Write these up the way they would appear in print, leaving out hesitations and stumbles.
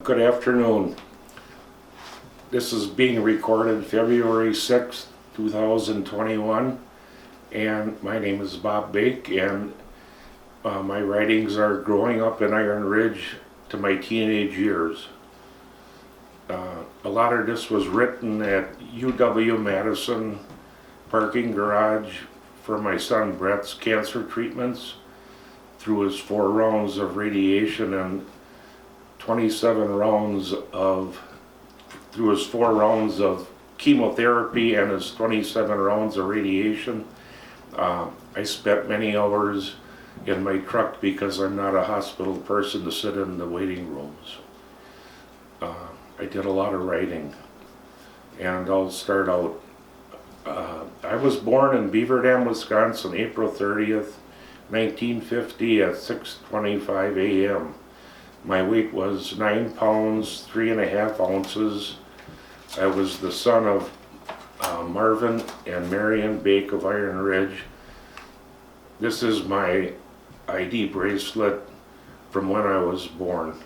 Good afternoon. This is being recorded February 6th, 2021, and my name is Bob Boeck, and my writings are growing up in Iron Ridge to my teenage years. A lot of this was written at UW-Madison parking garage for my son Brett's cancer treatments through his 4 rounds of radiation and 27 rounds of, through his 4 rounds of chemotherapy and his 27 rounds of radiation. I spent many hours in my truck because I'm not a hospital person to sit in the waiting rooms. I did a lot of writing, and I'll start out. I was born in Beaver Dam, Wisconsin, April 30th, 1950 at 6:25 a.m. My weight was 9 pounds, 3.5 ounces. I was the son of Marvin and Marion Boeck of Iron Ridge. This is my ID bracelet from when I was born.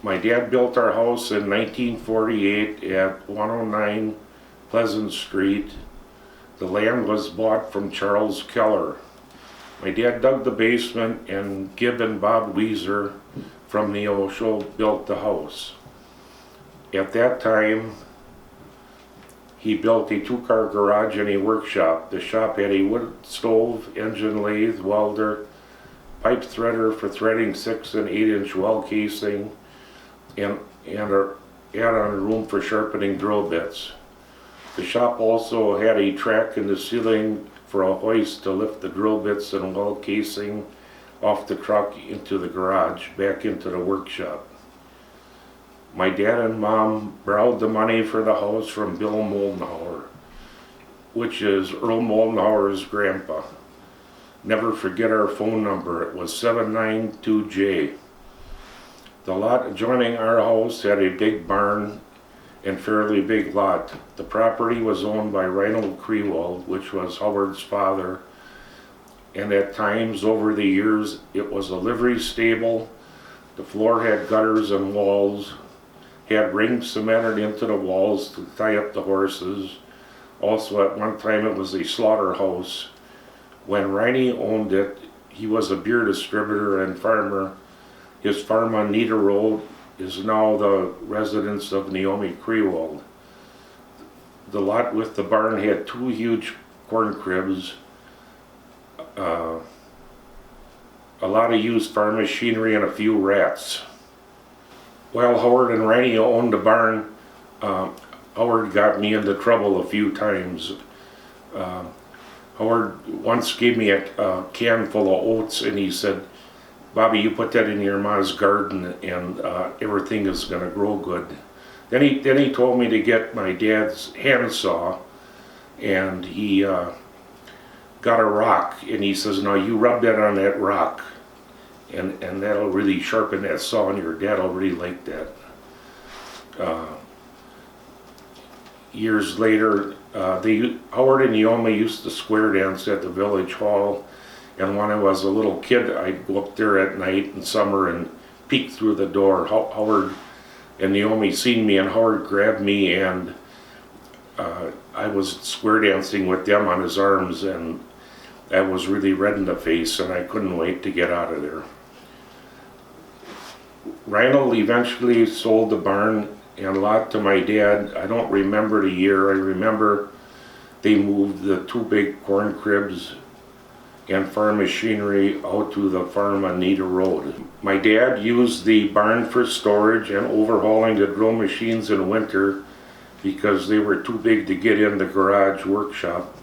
My dad built our house in 1948 at 109 Pleasant Street. The land was bought from Charles Keller. My dad dug the basement, and Gib and Bob Weezer from the Osho built the house. At that time, he built a 2-car garage and a workshop. The shop had a wood stove, engine lathe, welder, pipe threader for threading 6- and 8-inch well casing, and an add-on room for sharpening drill bits. The shop also had a track in the ceiling for a hoist to lift the drill bits and well casing off the truck into the garage, back into the workshop. My dad and mom borrowed the money for the house from Bill Moldenhauer, which is Earl Moldenhauer's grandpa. Never forget our phone number, it was 792J. The lot adjoining our house had a big barn and fairly big lot. The property was owned by Reinhold Krewald, which was Howard's father, and at times over the years it was a livery stable. The floor had gutters and walls, had rings cemented into the walls to tie up the horses. Also at one time it was a slaughterhouse. When Riney owned it, he was a beer distributor and farmer. His farm on Nita Road is now the residence of Naomi Krewald. The lot with the barn had 2 huge corn cribs, a lot of used farm machinery, and a few rats. While Howard and Riney owned the barn, Howard got me into trouble a few times. Howard once gave me a can full of oats, and he said, "Bobby, you put that in your ma's garden and everything is going to grow good." Then he told me to get my dad's handsaw, and he got a rock, and he says, "Now you rub that on that rock, and that'll really sharpen that saw, and your dad'll really like that." Years later, Howard and Naomi used to square dance at the village hall. And when I was a little kid, I'd go up there at night in summer and peek through the door. Howard and Naomi seen me, and Howard grabbed me, and I was square dancing with them on his arms, and I was really red in the face, and I couldn't wait to get out of there. Reinhold eventually sold the barn and lot to my dad. I don't remember the year. I remember they moved the 2 big corn cribs and farm machinery out to the farm on Nita Road. My dad used the barn for storage and overhauling the drill machines in winter because they were too big to get in the garage workshop.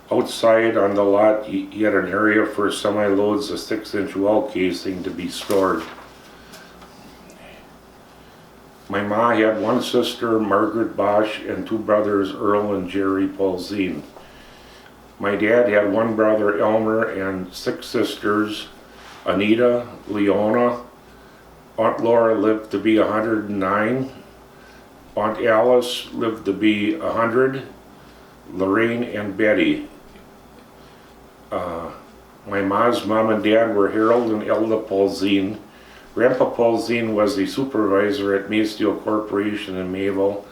Outside on the lot, he had an area for semi-loads of 6-inch well casing to be stored. My ma had 1 sister, Margaret Bosch, and 2 brothers, Earl and Jerry Paulzine. My dad had 1 brother, Elmer, and 6 sisters, Anita, Leona. Aunt Laura lived to be 109. Aunt Alice lived to be 100. Lorraine and Betty. My ma's mom and dad were Harold and Elda Paulzine. Grandpa Paulzine was the supervisor at Maysteel Corporation in Mayville,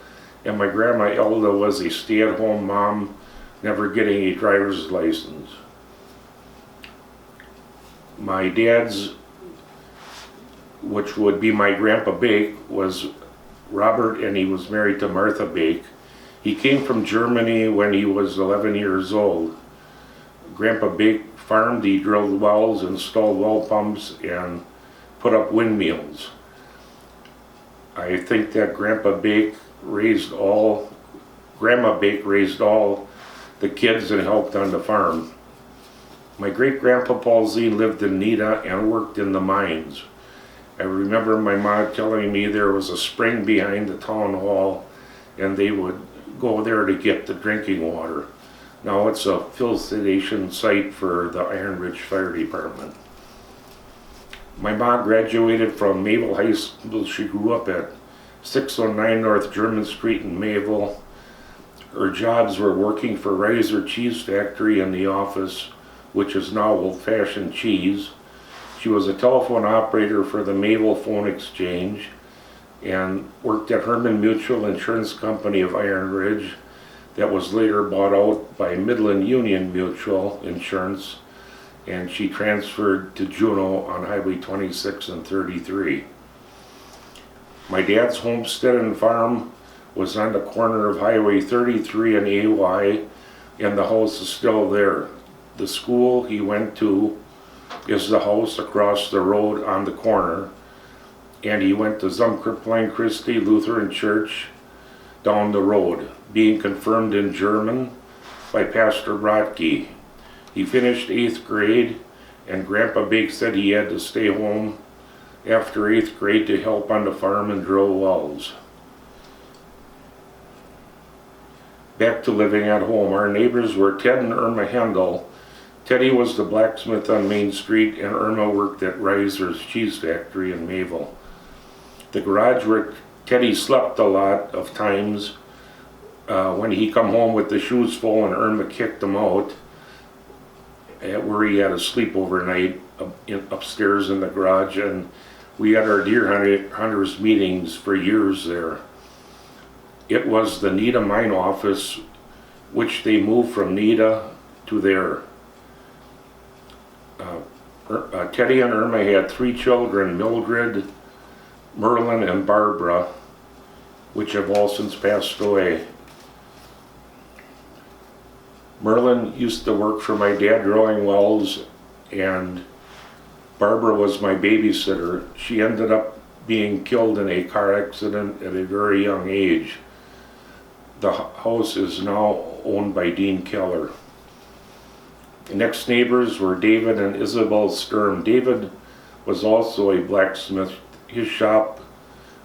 and my grandma Elda was a stay-at-home mom, never getting a driver's license. My dad's, which would be my Grandpa Boeck, was Robert, and he was married to Martha Boeck. He came from Germany when he was 11 years old. Grandpa Boeck farmed, he drilled wells, installed well pumps, and put up windmills. I think that Grandma Boeck raised all the kids and helped on the farm. My great-grandpa Paulzine lived in Nita and worked in the mines. I remember my mom telling me there was a spring behind the town hall and they would go there to get the drinking water. Now it's a filtration site for the Iron Ridge Fire Department. My mom graduated from Mayville High School. She grew up at 609 North German Street in Mayville. Her jobs were working for Reiser Cheese Factory in the office, which is now Old Fashioned Cheese. She was a telephone operator for the Mayville Phone Exchange and worked at Herman Mutual Insurance Company of Iron Ridge that was later bought out by Midland Union Mutual Insurance, and she transferred to Juneau on Highway 26 and 33. My dad's homestead and farm was on the corner of Highway 33 and AY, and the house is still there. The school he went to is the house across the road on the corner, and he went to Zumkriplein Christi Lutheran Church down the road, being confirmed in German by Pastor Brodke. He finished 8th grade, and Grandpa Boeck said he had to stay home after 8th grade to help on the farm and drill wells. Back to living at home. Our neighbors were Ted and Irma Hendel. Teddy was the blacksmith on Main Street, and Irma worked at Reiser's Cheese Factory in Mayville. The garage where Teddy slept a lot of times, when he come home with the shoes full and Irma kicked him out, where he had to sleep overnight upstairs in the garage, and we had our deer hunters meetings for years there. It was the Nita mine office, which they moved from Nita to there. Teddy and Irma had 3 children, Mildred, Merlin, and Barbara, which have all since passed away. Merlin used to work for my dad drilling wells, and Barbara was my babysitter. She ended up being killed in a car accident at a very young age. The house is now owned by Dean Keller. The next neighbors were David and Isabel Sturm. David was also a blacksmith. His shop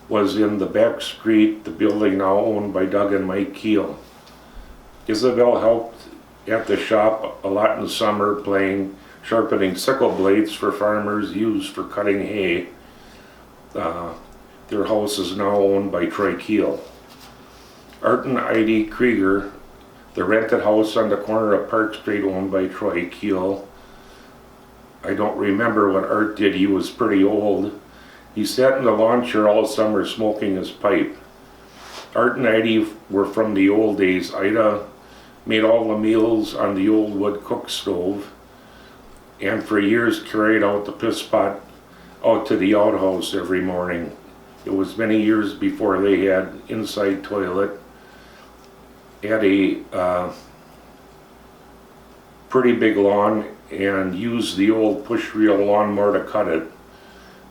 was in the back street, the building now owned by Doug and Mike Keel. Isabel helped at the shop a lot in the summer, sharpening sickle blades for farmers used for cutting hay. Their house is now owned by Troy Keel. Art and Heidi Krieger, the rented house on the corner of Park Street owned by Troy Keel. I don't remember what Art did. He was pretty old. He sat in the lawn chair all summer smoking his pipe. Art and Heidi were from the old days. Ida made all the meals on the old wood cook stove, and for years carried out the piss pot out to the outhouse every morning. It was many years before they had inside toilet. Had a pretty big lawn and used the old push reel lawnmower to cut it.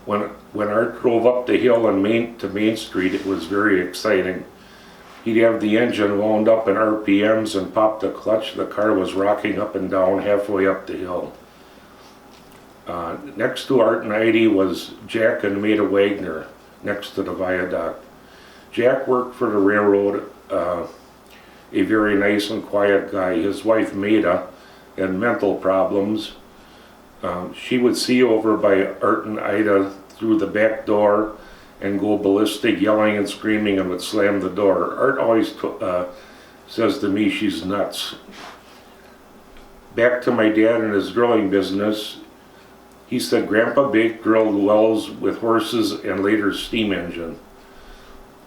When Art drove up the hill to Main Street, it was very exciting. He'd have the engine wound up in RPMs and pop the clutch. The car was rocking up and down halfway up the hill. Next to Art and Heidi was Jack and Maida Wagner, next to the viaduct. Jack worked for the railroad, a very nice and quiet guy. His wife Maida had mental problems. She would see over by Art and Ida through the back door and go ballistic, yelling and screaming, and would slam the door. Art always says to me she's nuts. Back to my dad and his drilling business. He said Grandpa Boeck drilled wells with horses and later steam engine.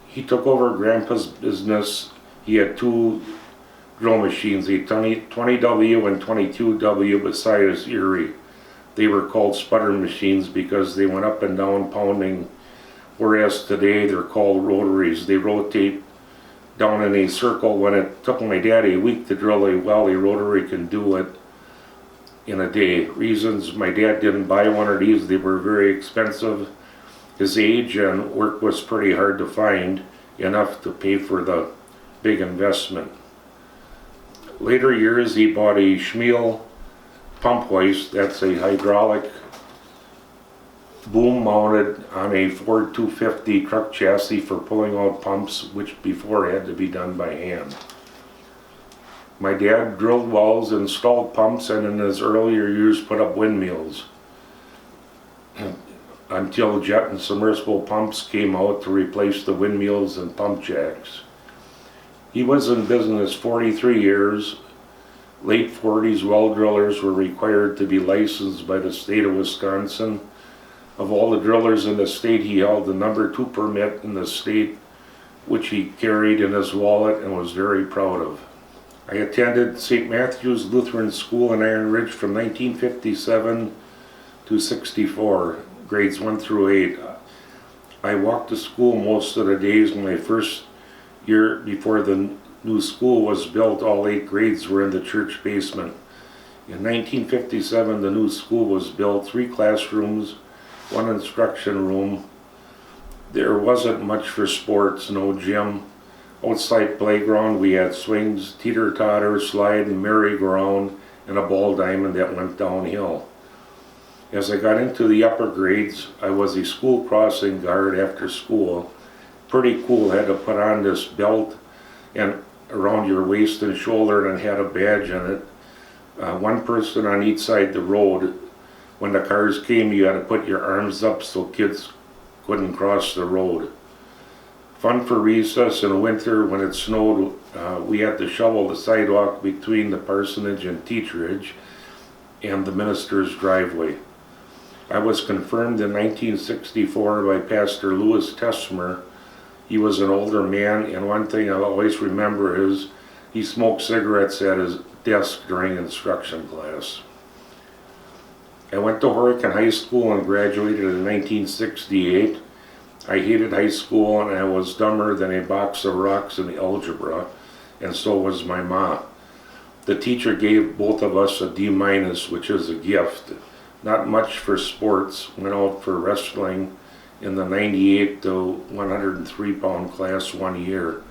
He took over Grandpa's business. He had two drill machines, a 20W and 22W beside his Erie. They were called sputter machines because they went up and down pounding, whereas today they're called rotaries. They rotate down in a circle. When it took my dad a week to drill a well, a rotary can do it in a day. Reasons my dad didn't buy one of these: they were very expensive. His age and work was pretty hard to find enough to pay for the big investment. Later years he bought a Schmiel pump hoist. That's a hydraulic boom mounted on a Ford 250 truck chassis for pulling out pumps, which before had to be done by hand. My dad drilled wells, installed pumps, and in his earlier years put up windmills until jet and submersible pumps came out to replace the windmills and pump jacks. He was in business 43 years. Late 40s well drillers were required to be licensed by the state of Wisconsin. Of all the drillers in the state, he held the number 2 permit in the state, which he carried in his wallet and was very proud of. I attended St. Matthew's Lutheran School in Iron Ridge from 1957 to 64, grades 1 through 8. I walked to school most of the days. In my first year before the new school was built, all 8 grades were in the church basement. In 1957, the new school was built, 3 classrooms, 1 instruction room. There wasn't much for sports, no gym. Outside playground, we had swings, teeter-totter, slide, and merry-go-round, and a ball diamond that went downhill. As I got into the upper grades, I was a school crossing guard after school. Pretty cool, had to put on this belt and around your waist and shoulder and had a badge in it. 1 person on each side the road. When the cars came, you had to put your arms up so kids couldn't cross the road. Fun for recess. In winter when it snowed, we had to shovel the sidewalk between the parsonage and teacherage and the minister's driveway. I was confirmed in 1964 by Pastor Louis Tesmer. He was an older man, and one thing I'll always remember is he smoked cigarettes at his desk during instruction class. I went to Horicon High School and graduated in 1968. I hated high school, and I was dumber than a box of rocks in algebra, and so was my ma. The teacher gave both of us a D-, which is a gift. Not much for sports. Went out for wrestling in the 98 to 103 pound class 1 year.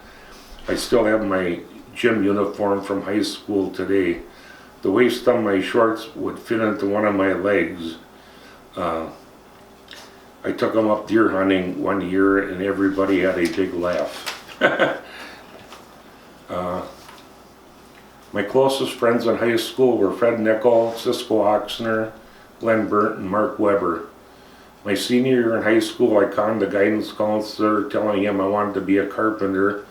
I still have my gym uniform from high school today. The waist on my shorts would fit into one of my legs. I took them up deer hunting 1 year and everybody had a big laugh. My closest friends in high school were Fred Nickel, Cisco Oxner, Glenn Burnt, and Mark Weber. My senior year in high school, I conned the guidance counselor, telling him I wanted to be a carpenter,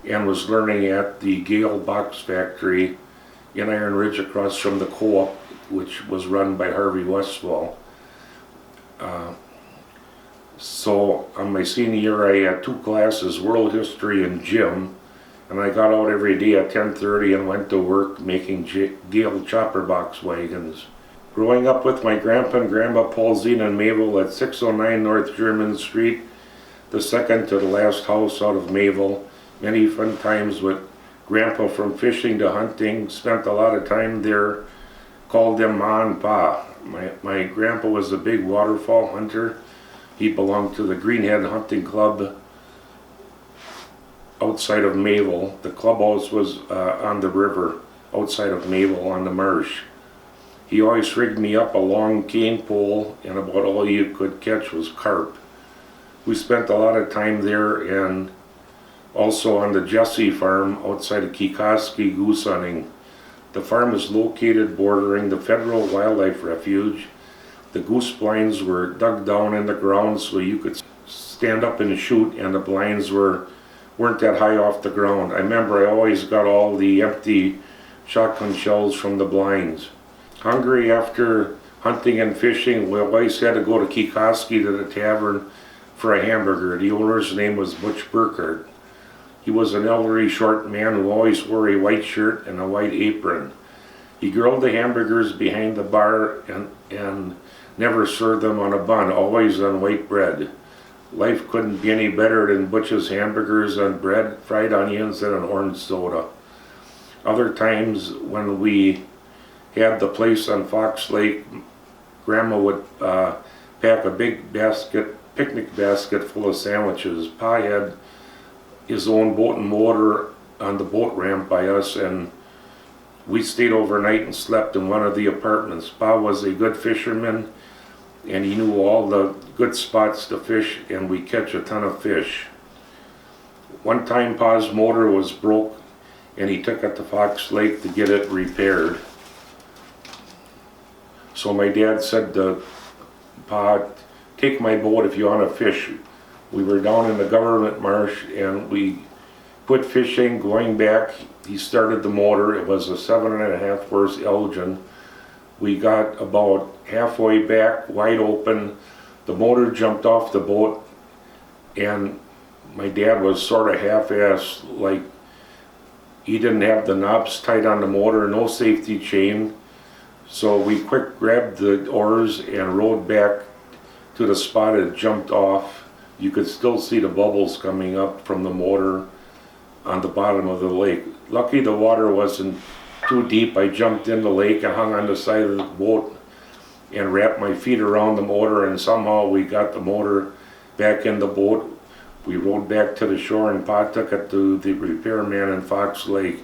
and was learning at the Gale Box Factory in Iron Ridge across from the co-op, which was run by Harvey Westfall. So on my senior year, I had 2 classes, world history and gym, and I got out every day at 10:30 and went to work making Gale chopper box wagons. Growing up with my grandpa and grandma Paulzine and Mayville at 609 North German Street, the second to the last house out of Mayville. Many fun times with grandpa, from fishing to hunting. Spent a lot of time there, called them Ma and Pa. My grandpa was a big waterfowl hunter. He belonged to the Greenhead Hunting Club outside of Mayville. The clubhouse was on the river outside of Mayville on the marsh. He always rigged me up a long cane pole, and about all you could catch was carp. We spent a lot of time there, and also on the Jesse farm outside of Kikoski goose hunting. The farm is located bordering the Federal Wildlife Refuge. The goose blinds were dug down in the ground so you could stand up and shoot, and the blinds weren't that high off the ground. I remember I always got all the empty shotgun shells from the blinds. Hungry after hunting and fishing. We always had to go to Kikoski to the tavern for a hamburger. The owner's name was Butch Burkhardt. He was an elderly short man who always wore a white shirt and a white apron. He grilled the hamburgers behind the bar and never served them on a bun, always on white bread. Life couldn't be any better than Butch's hamburgers on bread, fried onions, and an orange soda. Other times when we had the place on Fox Lake, Grandma would pack a big picnic basket full of sandwiches. Pa had his own boat and motor on the boat ramp by us, and we stayed overnight and slept in one of the apartments. Pa was a good fisherman, and he knew all the good spots to fish, and we catch a ton of fish. One time Pa's motor was broke, and he took it to Fox Lake to get it repaired. So my dad said to Pa, take my boat if you want to fish. We were down in the government marsh and we quit fishing. Going back, he started the motor. It was a 7.5 horse Elgin. We got about halfway back, wide open. The motor jumped off the boat, and my dad was sort of half-assed, like he didn't have the knobs tight on the motor, no safety chain. So we quick grabbed the oars and rowed back to the spot it jumped off. You could still see the bubbles coming up from the motor on the bottom of the lake. Lucky the water wasn't too deep. I jumped in the lake and hung on the side of the boat and wrapped my feet around the motor, and somehow we got the motor back in the boat. We rowed back to the shore, and Pa took it to the repairman in Fox Lake.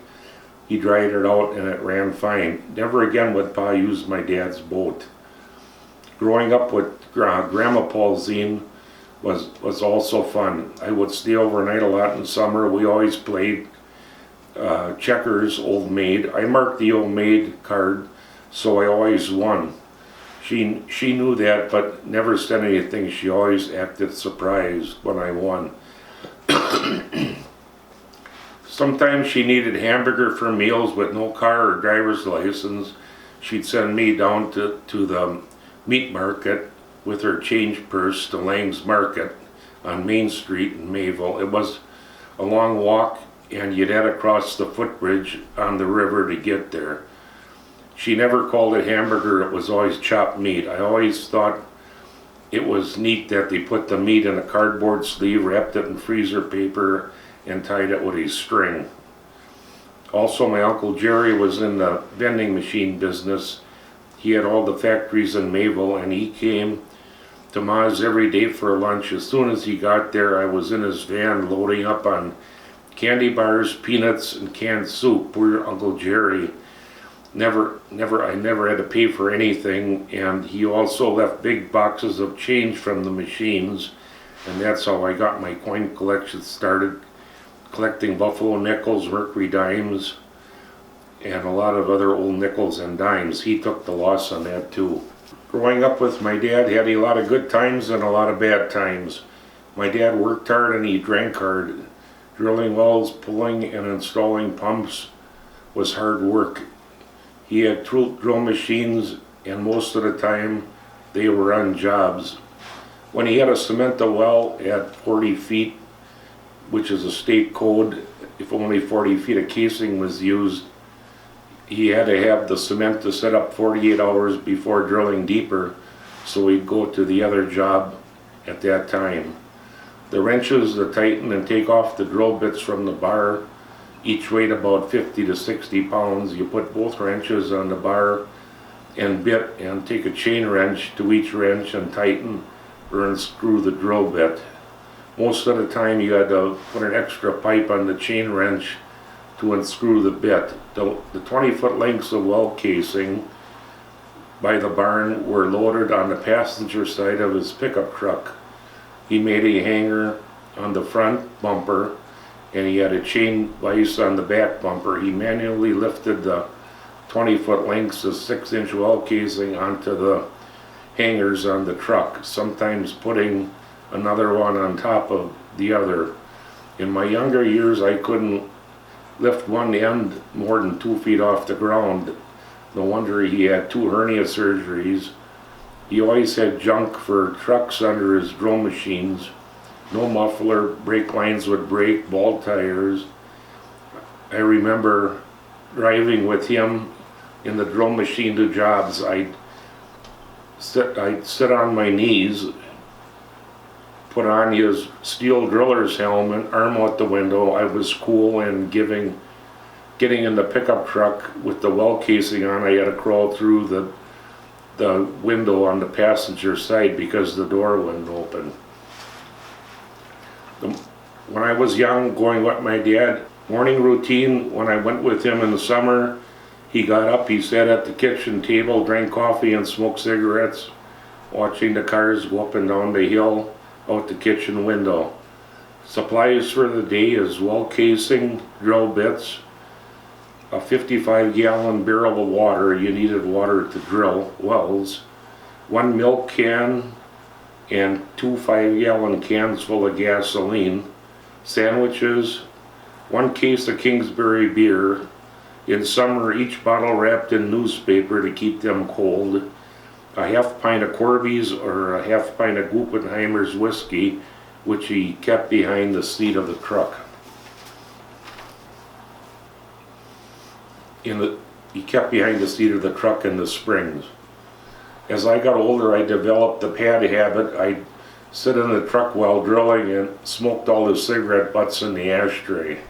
He dried it out and it ran fine. Never again would Pa use my dad's boat. Growing up with Grandma Paulzine was also fun. I would stay overnight a lot in summer. We always played checkers, Old Maid. I marked the Old Maid card, so I always won. She knew that, but never said anything. She always acted surprised when I won. Sometimes she needed hamburger for meals with no car or driver's license. She'd send me down to the meat market with her change purse to Lang's Market on Main Street in Mayville. It was a long walk, and you'd head across the footbridge on the river to get there. She never called it hamburger, it was always chopped meat. I always thought it was neat that they put the meat in a cardboard sleeve, wrapped it in freezer paper, and tied it with a string. Also, my Uncle Jerry was in the vending machine business. He had all the factories in Mayville, and he came to Ma's every day for lunch. As soon as he got there, I was in his van loading up on candy bars, peanuts, and canned soup. Poor Uncle Jerry. I never had to pay for anything, and he also left big boxes of change from the machines, and that's how I got my coin collection started, collecting Buffalo nickels, Mercury dimes, and a lot of other old nickels and dimes. He took the loss on that too. Growing up with my dad had a lot of good times and a lot of bad times. My dad worked hard and he drank hard. Drilling wells, pulling and installing pumps was hard work. He had drill machines, and most of the time they were on jobs. When he had to cement a well at 40 feet, which is a state code, if only 40 feet of casing was used, he had to have the cement to set up 48 hours before drilling deeper, so he'd go to the other job at that time. The wrenches to tighten and take off the drill bits from the bar each weighed about 50 to 60 pounds. You put both wrenches on the bar and bit and take a chain wrench to each wrench and tighten or unscrew the drill bit. Most of the time you had to put an extra pipe on the chain wrench to unscrew the bit. The 20-foot lengths of well casing by the barn were loaded on the passenger side of his pickup truck. He made a hanger on the front bumper, and he had a chain vise on the back bumper. He manually lifted the 20-foot lengths of 6-inch well casing onto the hangers on the truck, sometimes putting another one on top of the other. In my younger years, I couldn't lift one end more than 2 feet off the ground. No wonder he had 2 hernia surgeries. He always had junk for trucks under his drill machines. No muffler, brake lines would break, ball tires. I remember driving with him in the drill machine to jobs. I'd sit on my knees, put on his steel driller's helmet, arm out the window. I was cool, and getting in the pickup truck with the well casing on, I had to crawl through the window on the passenger side because the door wouldn't open. When I was young, going with my dad, morning routine, when I went with him in the summer, he got up, he sat at the kitchen table, drank coffee and smoked cigarettes, watching the cars go up and down the hill out the kitchen window. Supplies for the day is well casing, drill bits, a 55-gallon barrel of water. You needed water to drill wells, 1 milk can, and 2 5-gallon cans full of gasoline, sandwiches, 1 case of Kingsbury beer, in summer each bottle wrapped in newspaper to keep them cold, a half pint of Corby's or a half pint of Guggenheimer's whiskey, which he kept behind the seat of the truck. He kept behind the seat of the truck in the springs. As I got older, I developed the pad habit. I'd sit in the truck while drilling and smoked all the cigarette butts in the ashtray.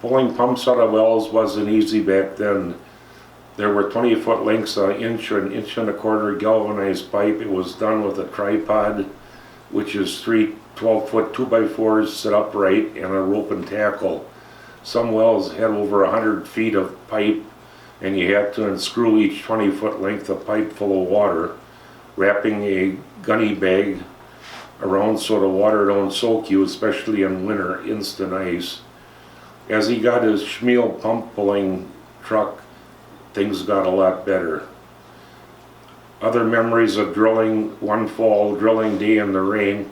Pulling pumps out of wells wasn't easy back then. There were 20-foot lengths, an inch and a quarter galvanized pipe. It was done with a tripod, which is 3 12-foot 2x4s set upright, and a rope and tackle. Some wells had over 100 feet of pipe, and you had to unscrew each 20-foot length of pipe full of water, wrapping a gunny bag around so the water don't soak you, especially in winter, instant ice. As he got his Schmiel pump pulling truck, things got a lot better. Other memories of drilling: one fall drilling day in the rain,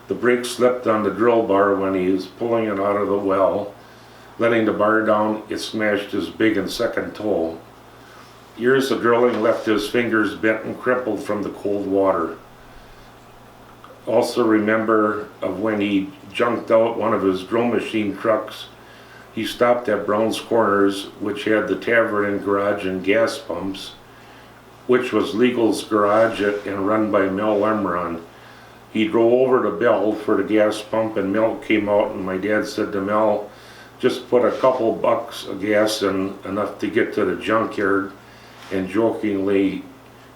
the brake slipped on the drill bar when he was pulling it out of the well. Letting the bar down, it smashed his big and second toe. Years of drilling left his fingers bent and crippled from the cold water. Also remember of when he junked out one of his drill machine trucks. He stopped at Brown's Corners, which had the tavern and garage and gas pumps, which was Legal's garage and run by Mel Lemron. He drove over to Bell for the gas pump, and Mel came out, and my dad said to Mel, "Just put a couple bucks of gas in, enough to get to the junkyard," and jokingly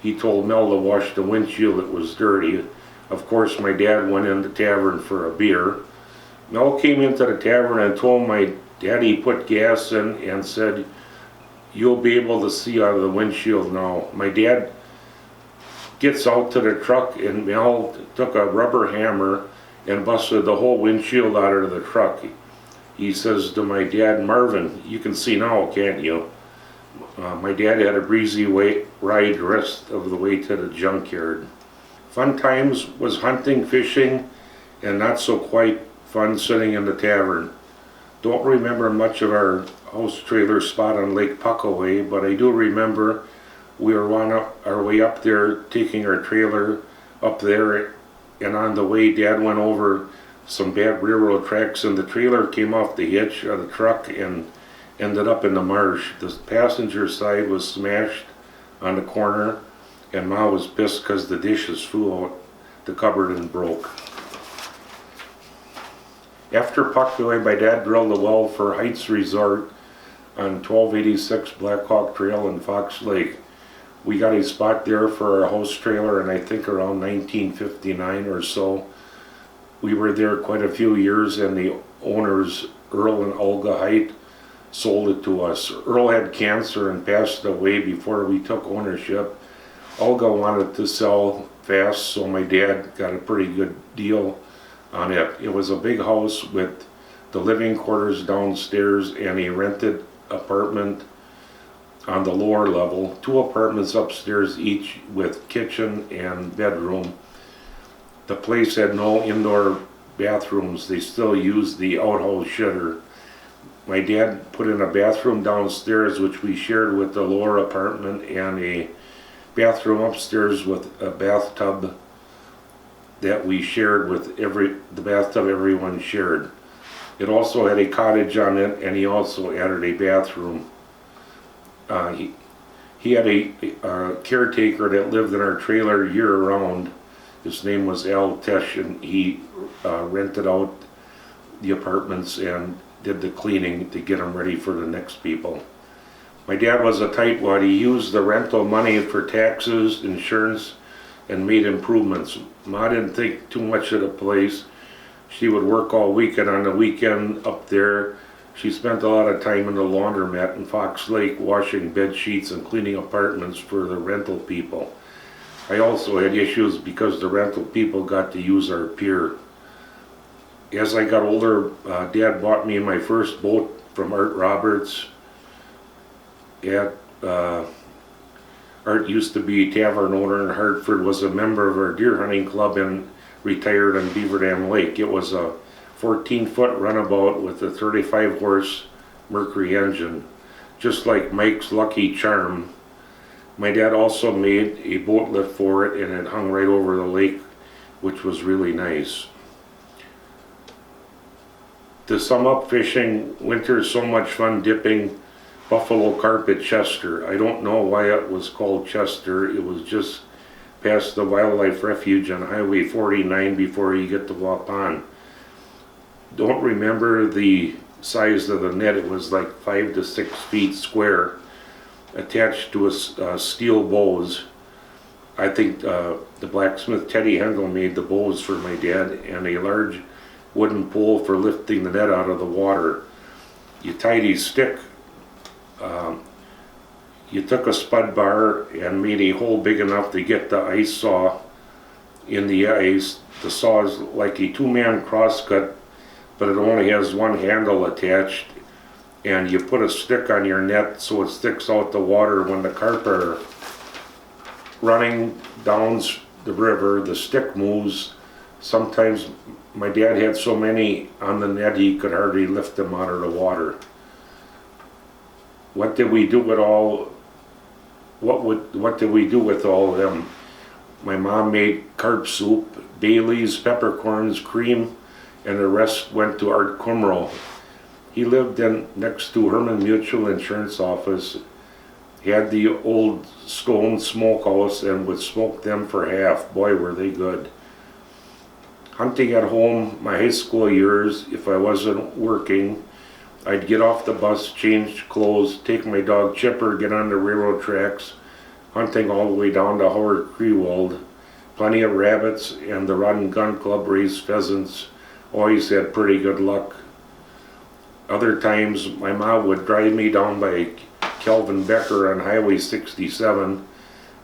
he told Mel to wash the windshield, it was dirty. Of course my dad went in the tavern for a beer. Mel came into the tavern and told my daddy put gas in and said, "You'll be able to see out of the windshield now." My dad gets out to the truck, and Mel took a rubber hammer and busted the whole windshield out of the truck. He says to my dad, "Marvin, you can see now, can't you?" My dad had a breezy ride the rest of the way to the junkyard. Fun times was hunting, fishing, and not so quite fun sitting in the tavern. Don't remember much of our house trailer spot on Lake Puckaway, but I do remember we were on our way up there, taking our trailer up there, and on the way Dad went over some bad railroad tracks, and the trailer came off the hitch of the truck and ended up in the marsh. The passenger side was smashed on the corner, and Ma was pissed because the dishes flew out the cupboard and broke. After Puckaway, my dad drilled a well for Heights Resort on 1286 Black Hawk Trail in Fox Lake. We got a spot there for our house trailer, and I think around 1959 or so. We were there quite a few years, and the owners, Earl and Olga Height, sold it to us. Earl had cancer and passed away before we took ownership. Olga wanted to sell fast, so my dad got a pretty good deal on it. It was a big house with the living quarters downstairs and a rented apartment on the lower level, 2 apartments upstairs each with kitchen and bedroom. The place had no indoor bathrooms. They still used the outhouse shitter. My dad put in a bathroom downstairs, which we shared with the lower apartment, and a bathroom upstairs with a bathtub that we shared with the bathtub everyone shared. It also had a cottage on it, and he also added a bathroom. He had a caretaker that lived in our trailer year-round. His name was Al Tesh, and he rented out the apartments and did the cleaning to get them ready for the next people. My dad was a tightwad. He used the rental money for taxes, insurance, and made improvements. Ma didn't think too much of the place. She would work all weekend. On the weekend up there, she spent a lot of time in the laundromat in Fox Lake washing bed sheets and cleaning apartments for the rental people. I also had issues because the rental people got to use our pier. As I got older, Dad bought me my first boat from Art Roberts. Art used to be a tavern owner in Hartford, was a member of our deer hunting club, and retired on Beaver Dam Lake. It was a 14-foot runabout with a 35-horse Mercury engine, just like Mike's Lucky Charm. My dad also made a boat lift for it, and it hung right over the lake, which was really nice. To sum up fishing, winter is so much fun dipping buffalo carp at Chester. I don't know why it was called Chester. It was just past the wildlife refuge on Highway 49 before you get to Waupun. Don't remember the size of the net. It was like 5 to 6 feet square, attached to a steel bows. I think the blacksmith Teddy Hendel made the bows for my dad, and a large wooden pole for lifting the net out of the water. You tied a stick. You took a spud bar and made a hole big enough to get the ice saw in the ice. The saw is like a two-man crosscut, but it only has one handle attached, and you put a stick on your net so it sticks out the water. When the carp are running down the river, the stick moves. Sometimes my dad had so many on the net he could hardly lift them out of the water. What did we do with all? What did we do with all of them? My mom made carp soup, Bailey's, peppercorns, cream, and the rest went to Art Kumro. He lived next to Herman Mutual Insurance office. He had the old stone smokehouse and would smoke them for half. Boy, were they good. Hunting at home, my high school years, if I wasn't working, I'd get off the bus, change clothes, take my dog Chipper, get on the railroad tracks, hunting all the way down to Howard Crewald. Plenty of rabbits, and the Rod and Gun Club raised pheasants. Always had pretty good luck. Other times, my mom would drive me down by Kelvin Becker on Highway 67,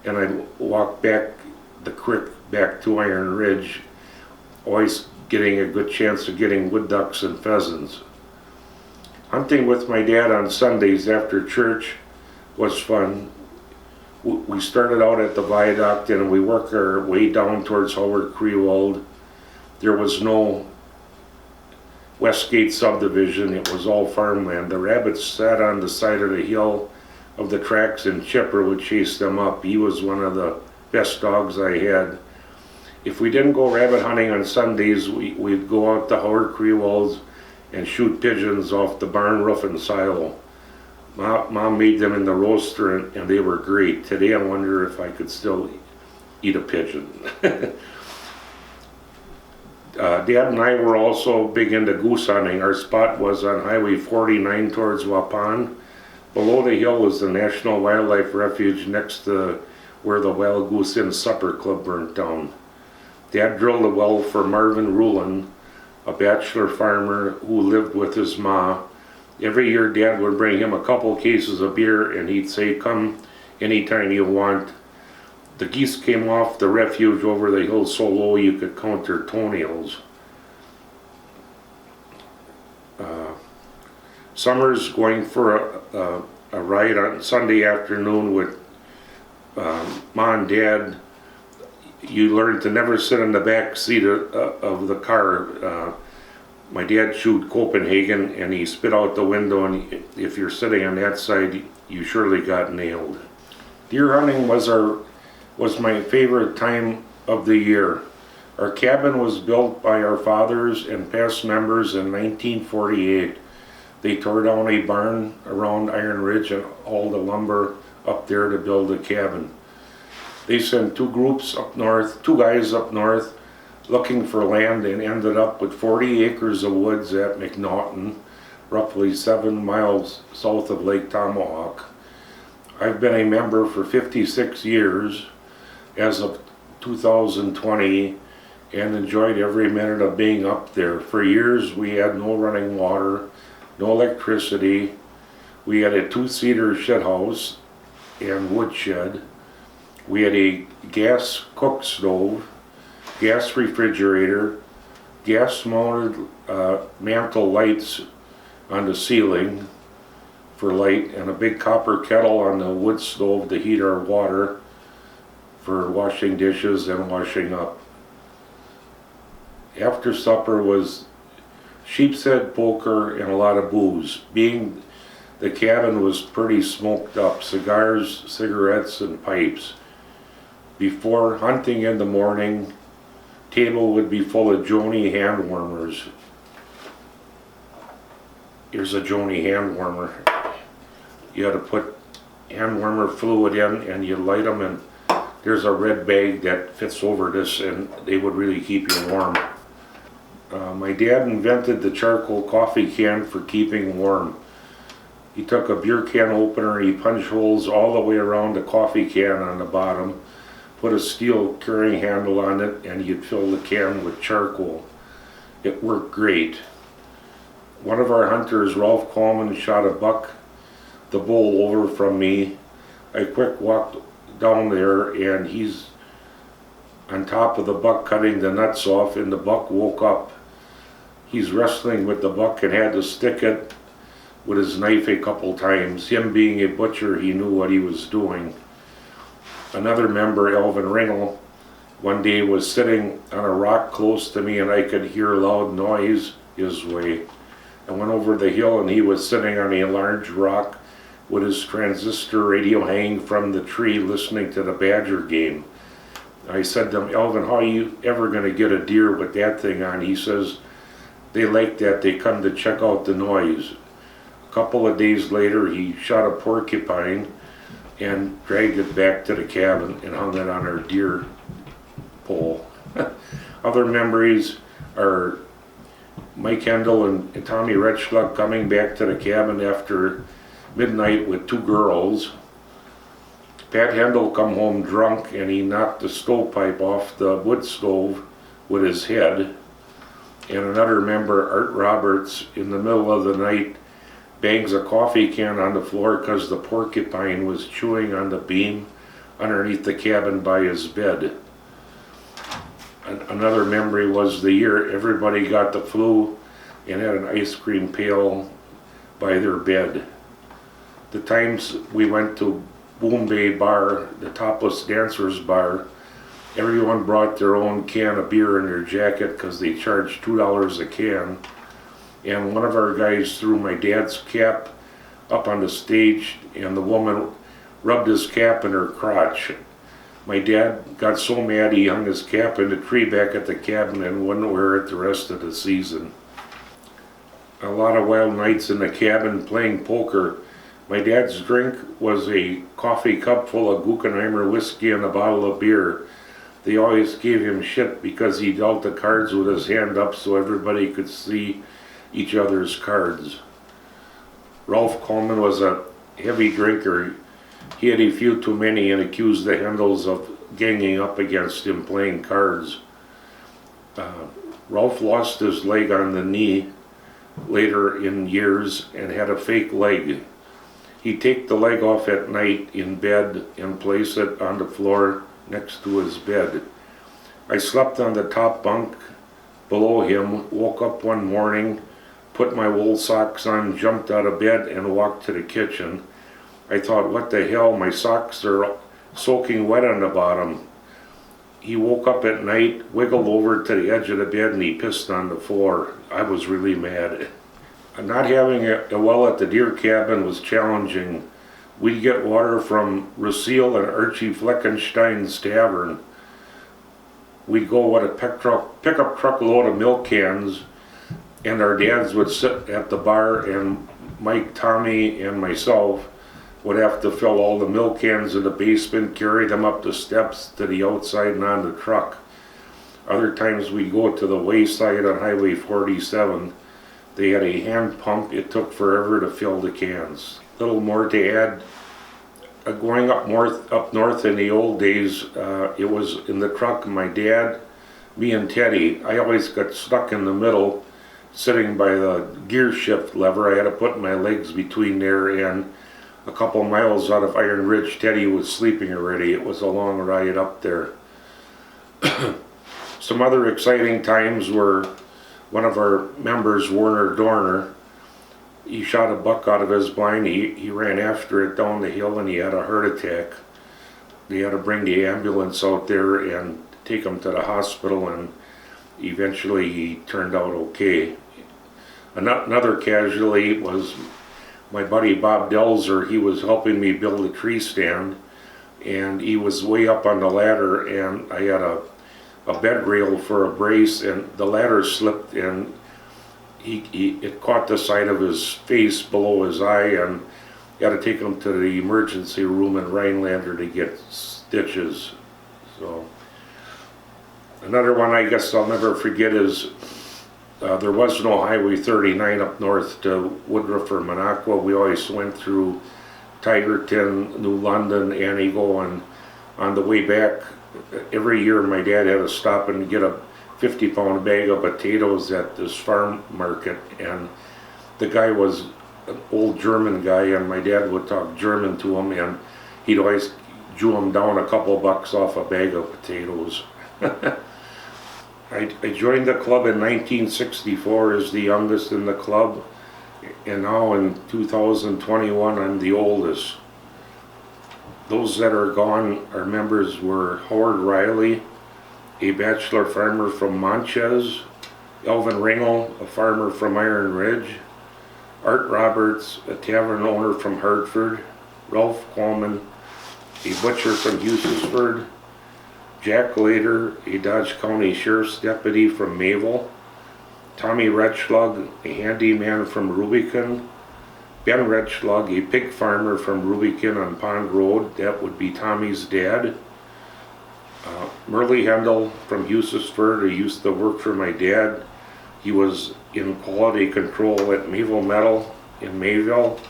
and I'd walk back the creek back to Iron Ridge, always getting a good chance of getting wood ducks and pheasants. Hunting with my dad on Sundays after church was fun. We started out at the viaduct and we worked our way down towards Howard Crewald. There was no Westgate subdivision, it was all farmland. The rabbits sat on the side of the hill of the tracks, and Chipper would chase them up. He was one of the best dogs I had. If we didn't go rabbit hunting on Sundays, we'd go out to Howard Crewald's and shoot pigeons off the barn roof and silo. Mom made them in the roaster, and they were great. Today I wonder if I could still eat a pigeon. Dad and I were also big into goose hunting. Our spot was on Highway 49 towards Waupun. Below the hill was the National Wildlife Refuge next to where the Wild Goose Inn Supper Club burnt down. Dad drilled a well for Marvin Rulin, a bachelor farmer who lived with his ma. Every year Dad would bring him a couple cases of beer, and he'd say, "Come anytime you want." The geese came off the refuge over the hill so low you could count their toenails. Summers going for a ride on Sunday afternoon with Ma and Dad. You learn to never sit in the back seat of the car. My dad chewed Copenhagen and he spit out the window, and if you're sitting on that side, you surely got nailed. Deer hunting was our was my favorite time of the year. Our cabin was built by our fathers and past members in 1948. They tore down a barn around Iron Ridge and hauled the lumber up there to build a cabin. They sent two guys up north looking for land and ended up with 40 acres of woods at McNaughton, roughly 7 miles south of Lake Tomahawk. I've been a member for 56 years as of 2020 and enjoyed every minute of being up there. For years we had no running water, no electricity. We had a 2-seater shed house and wood shed. We had a gas cook stove, gas refrigerator, gas mounted mantle lights on the ceiling for light, and a big copper kettle on the wood stove to heat our water for washing dishes and washing up. After supper was sheep's head poker and a lot of booze. Being the cabin was pretty smoked up, cigars, cigarettes, and pipes. Before hunting in the morning, table would be full of Joni hand warmers. Here's a Joni hand warmer. You had to put hand warmer fluid in and you light them, and there's a red bag that fits over this and they would really keep you warm. My dad invented the charcoal coffee can for keeping warm. He took a beer can opener and he punched holes all the way around the coffee can on the bottom, put a steel carrying handle on it, and you'd fill the can with charcoal. It worked great. One of our hunters, Ralph Coleman, shot a buck the bull over from me. I quick walked down there and he's on top of the buck cutting the nuts off, and the buck woke up. He's wrestling with the buck and had to stick it with his knife a couple times. Him being a butcher, he knew what he was doing. Another member, Elvin Ringel, one day was sitting on a rock close to me and I could hear loud noise his way. I went over the hill and he was sitting on a large rock with his transistor radio hanging from the tree listening to the Badger game. I said to him, "Elvin, how are you ever going to get a deer with that thing on?" He says, "They like that, they come to check out the noise." A couple of days later he shot a porcupine and dragged it back to the cabin and hung it on our deer pole. Other memories are Mike Hendel and Tommy Retschluck coming back to the cabin after midnight with 2 girls. Pat Hendel come home drunk and he knocked the stovepipe off the wood stove with his head. And another member, Art Roberts, in the middle of the night bangs a coffee can on the floor because the porcupine was chewing on the beam underneath the cabin by his bed. Another memory was the year everybody got the flu and had an ice cream pail by their bed. The times we went to Boom Bay Bar, the Topless Dancers Bar, everyone brought their own can of beer in their jacket because they charged $2 a can. And one of our guys threw my dad's cap up on the stage and the woman rubbed his cap in her crotch. My dad got so mad he hung his cap in the tree back at the cabin and wouldn't wear it the rest of the season. A lot of wild nights in the cabin playing poker. My dad's drink was a coffee cup full of Guggenheimer whiskey and a bottle of beer. They always gave him shit because he dealt the cards with his hand up so everybody could see each other's cards. Ralph Coleman was a heavy drinker. He had a few too many and accused the Hendels of ganging up against him playing cards. Ralph lost his leg on the knee later in years and had a fake leg. He'd take the leg off at night in bed and place it on the floor next to his bed. I slept on the top bunk below him, woke up one morning, put my wool socks on, jumped out of bed and walked to the kitchen. I thought, what the hell, my socks are soaking wet on the bottom. He woke up at night, wiggled over to the edge of the bed and he pissed on the floor. I was really mad. Not having a well at the deer cabin was challenging. We'd get water from Lucille and Archie Fleckenstein's tavern. We'd go with a pickup truck load of milk cans, and our dads would sit at the bar, and Mike, Tommy, and myself would have to fill all the milk cans in the basement, carry them up the steps to the outside and on the truck. Other times we'd go to the wayside on Highway 47. They had a hand pump. It took forever to fill the cans. A little more to add. Going up north in the old days, it was in the truck, my dad, me and Teddy. I always got stuck in the middle, sitting by the gear shift lever. I had to put my legs between there, and a couple miles out of Iron Ridge, Teddy was sleeping already. It was a long ride up there. Some other exciting times were one of our members, Werner Dorner, he shot a buck out of his blind. He ran after it down the hill and he had a heart attack. They had to bring the ambulance out there and take him to the hospital, and eventually he turned out okay. Another casualty was my buddy Bob Delzer. He was helping me build a tree stand, and he was way up on the ladder, and I had a bed rail for a brace, and the ladder slipped, and it caught the side of his face below his eye, and got to take him to the emergency room in Rhinelander to get stitches. So another one I guess I'll never forget is there was no Highway 39 up north to Woodruff or Minocqua. We always went through Tigerton, New London, Anigo, and on the way back, every year my dad had to stop and get a 50-pound bag of potatoes at this farm market, and the guy was an old German guy, and my dad would talk German to him, and he'd always Jew him down a couple bucks off a bag of potatoes. I joined the club in 1964 as the youngest in the club, and now in 2021 I'm the oldest. Those that are gone, our members were Howard Riley, a bachelor farmer from Monchez, Elvin Ringel, a farmer from Iron Ridge, Art Roberts, a tavern owner from Hartford, Ralph Coleman, a butcher from Hughesford, Jack Lader, a Dodge County Sheriff's Deputy from Mayville, Tommy Retschlug, a handyman from Rubicon, Ben Retschlug, a pig farmer from Rubicon on Pond Road, that would be Tommy's dad, Merle Hendel from Hughesford, who used to work for my dad. He was in quality control at Mayville Metal in Mayville,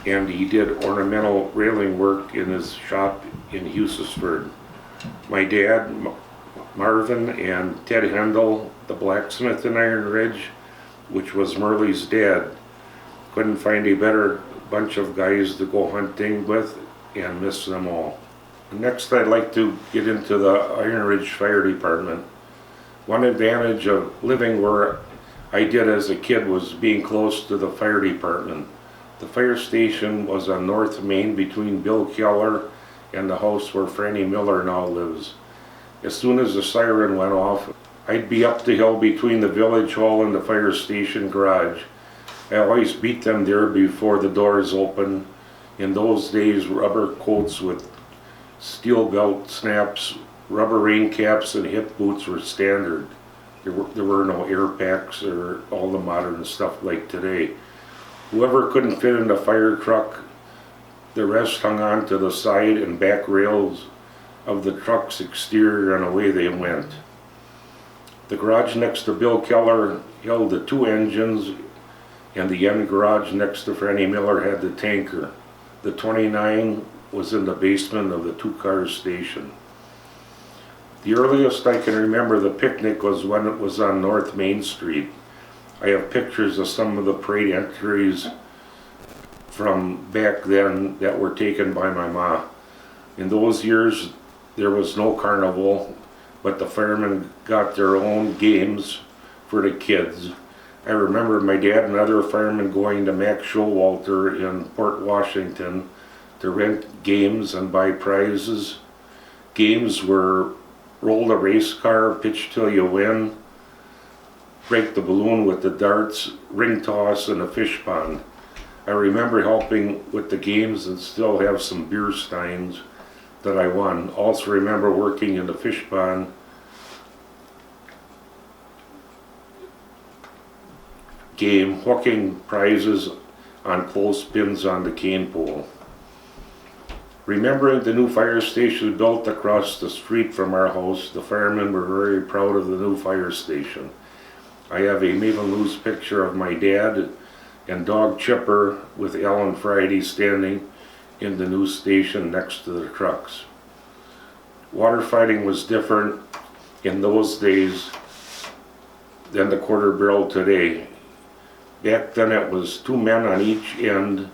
and he did ornamental railing work in his shop in Hughesford. My dad, Marvin, and Ted Hendel, the blacksmith in Iron Ridge, which was Merle's dad. Couldn't find a better bunch of guys to go hunting with, and miss them all. Next, I'd like to get into the Iron Ridge Fire Department. One advantage of living where I did as a kid was being close to the fire department. The fire station was on North Main between Bill Keller and the house where Franny Miller now lives. As soon as the siren went off, I'd be up the hill between the village hall and the fire station garage. I always beat them there before the doors opened. In those days, rubber coats with steel belt snaps, rubber rain caps, and hip boots were standard. There were no air packs or all the modern stuff like today. Whoever couldn't fit in the fire truck, the rest hung on to the side and back rails of the truck's exterior, and away they went. The garage next to Bill Keller held the 2 engines, and the end garage next to Franny Miller had the tanker. The 29 was in the basement of the 2-car station. The earliest I can remember the picnic was when it was on North Main Street. I have pictures of some of the parade entries from back then that were taken by my ma. In those years, there was no carnival, but the firemen got their own games for the kids. I remember my dad and other firemen going to Mac Showalter in Port Washington to rent games and buy prizes. Games were roll a race car, pitch till you win, break the balloon with the darts, ring toss, and a fish pond. I remember helping with the games and still have some beer steins that I won. Also remember working in the fish pond game, hooking prizes on clothespins on the cane pole. Remembering the new fire station built across the street from our house, the firemen were very proud of the new fire station. I have a Maple News picture of my dad and dog Chipper with Alan Friday standing in the new station next to the trucks. Water fighting was different in those days than the quarter barrel today. Back then it was 2 men on each end,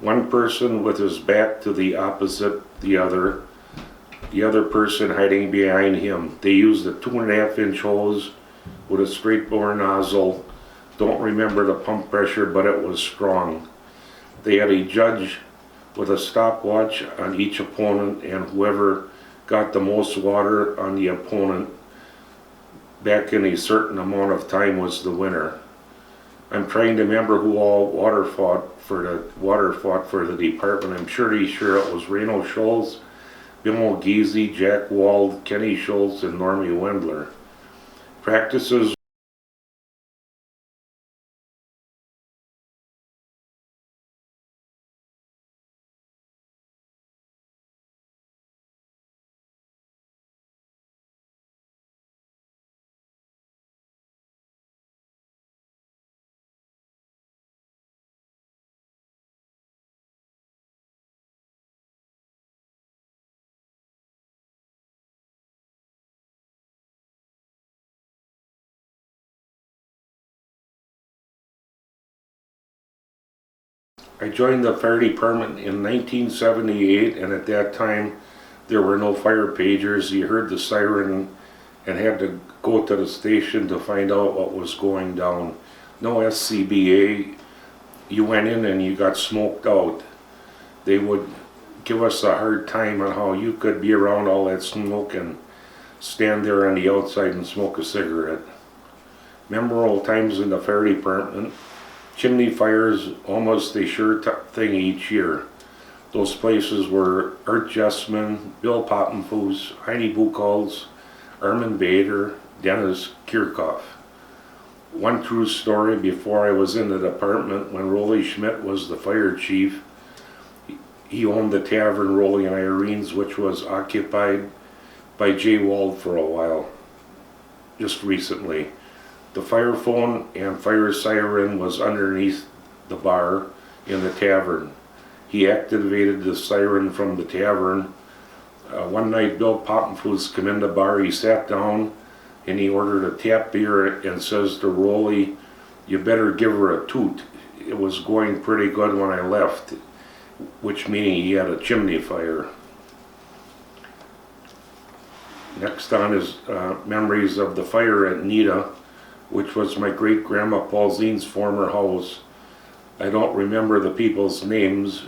one person with his back to the opposite the other person hiding behind him. They used a 2.5-inch hose with a straight bore nozzle. Don't remember the pump pressure, but it was strong. They had a judge with a stopwatch on each opponent, and whoever got the most water on the opponent back in a certain amount of time was the winner. I'm trying to remember who all water fought for the department. I'm sure it was Reno Schultz, Bill Geezy, Jack Wald, Kenny Schultz, and Normie Wendler. Practices I joined the fire department in 1978, and at that time there were no fire pagers. You heard the siren and had to go to the station to find out what was going down. No SCBA. You went in and you got smoked out. They would give us a hard time on how you could be around all that smoke and stand there on the outside and smoke a cigarette. Memorable times in the fire department. Chimney fires, almost a sure thing each year. Those places were Art Jessman, Bill Poppenfuss, Heidi Buchholz, Armin Bader, Dennis Kirchhoff. One true story: before I was in the department, when Rolly Schmidt was the fire chief, he owned the tavern Rolly and Irene's, which was occupied by Jay Wald for a while, just recently. The fire phone and fire siren was underneath the bar in the tavern. He activated the siren from the tavern. One night Bill Poppenfuss came in the bar, he sat down and he ordered a tap beer and says to Rolly, "You better give her a toot." It was going pretty good when I left, which meaning he had a chimney fire. Next on is memories of the fire at Nita, which was my great-grandma Pauline's former house. I don't remember the people's names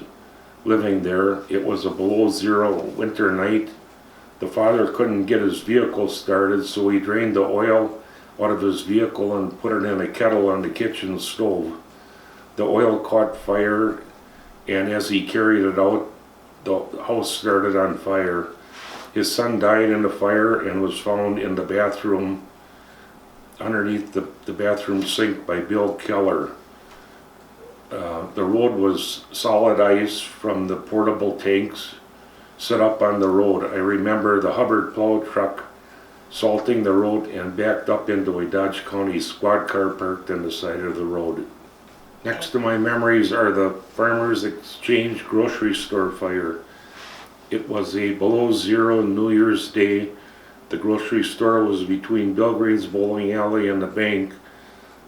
living there. It was a below-zero winter night. The father couldn't get his vehicle started, so he drained the oil out of his vehicle and put it in a kettle on the kitchen stove. The oil caught fire, and as he carried it out, the house started on fire. His son died in the fire and was found in the bathroom underneath the bathroom sink by Bill Keller. The road was solid ice from the portable tanks set up on the road. I remember the Hubbard plow truck salting the road and backed up into a Dodge County squad car parked on the side of the road. Next to my memories are the Farmers Exchange grocery store fire. It was a below-zero New Year's Day. The grocery store was between Bill Green's bowling alley and the bank.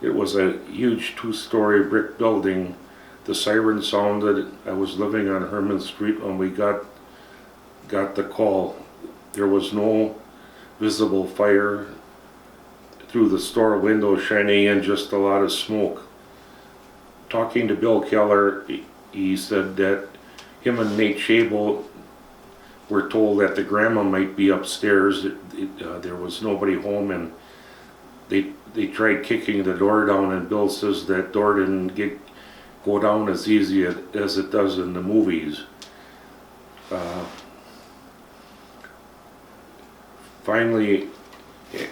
It was a huge 2-story brick building. The siren sounded. I was living on Herman Street when we got the call. There was no visible fire through the store window shining in, just a lot of smoke. Talking to Bill Keller, he said that him and Nate Shable were told that the grandma might be upstairs. There was nobody home, and they tried kicking the door down, and Bill says that door didn't go down as easy as it does in the movies. Finally,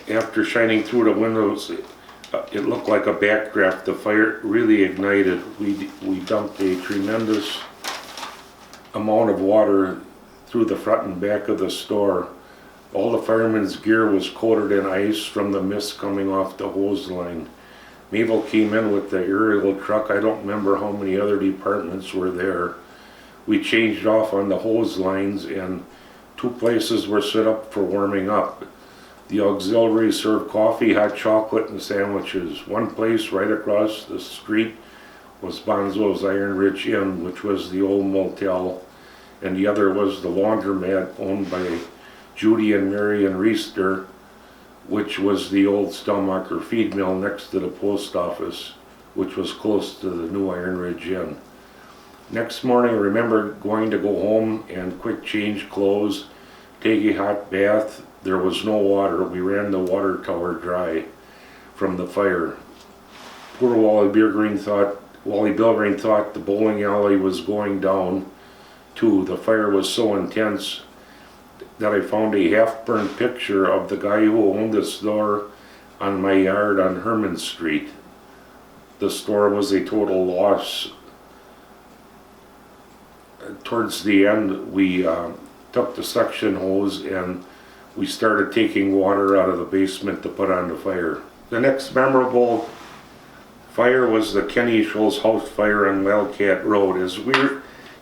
after shining through the windows, it looked like a backdraft. The fire really ignited. We dumped a tremendous amount of water through the front and back of the store. All the firemen's gear was coated in ice from the mist coming off the hose line. Mabel came in with the aerial truck. I don't remember how many other departments were there. We changed off on the hose lines, and 2 places were set up for warming up. The auxiliary served coffee, hot chocolate, and sandwiches. One place right across the street was Bonzo's Iron Ridge Inn, which was the old motel, and the other was the laundromat owned by Judy and Marion Reister, which was the old Stelmacher feed mill next to the post office, which was close to the new Iron Ridge Inn. Next morning, I remember going to go home and quick change clothes, take a hot bath. There was no water. We ran the water tower dry from the fire. Poor Wally Billgreen thought the bowling alley was going down too. The fire was so intense that I found a half-burned picture of the guy who owned the store on my yard on Herman Street. The store was a total loss. Towards the end, we took the suction hose and we started taking water out of the basement to put on the fire. The next memorable fire was the Kenny Schultz house fire on Wildcat Road. As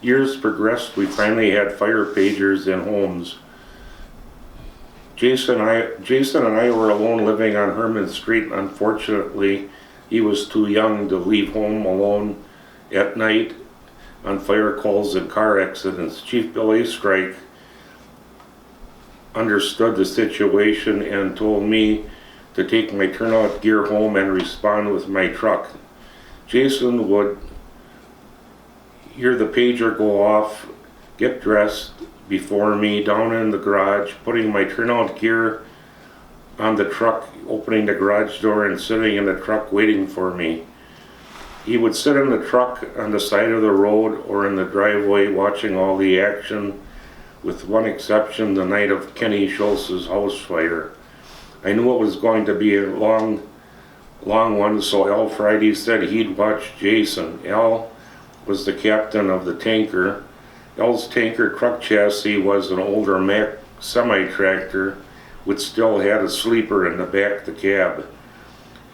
years progressed, we finally had fire pagers in homes. Jason and I were alone living on Herman Street. Unfortunately, he was too young to leave home alone at night on fire calls and car accidents. Chief Billy Strike understood the situation and told me to take my turnout gear home and respond with my truck. Jason would hear the pager go off, get dressed before me down in the garage, putting my turnout gear on the truck, opening the garage door and sitting in the truck waiting for me. He would sit in the truck on the side of the road or in the driveway watching all the action, with one exception, the night of Kenny Schultz's house fire. I knew it was going to be a long one, so Al Friday said he'd watch Jason. Al was the captain of the tanker. Al's tanker truck chassis was an older Mack semi-tractor, which still had a sleeper in the back of the cab.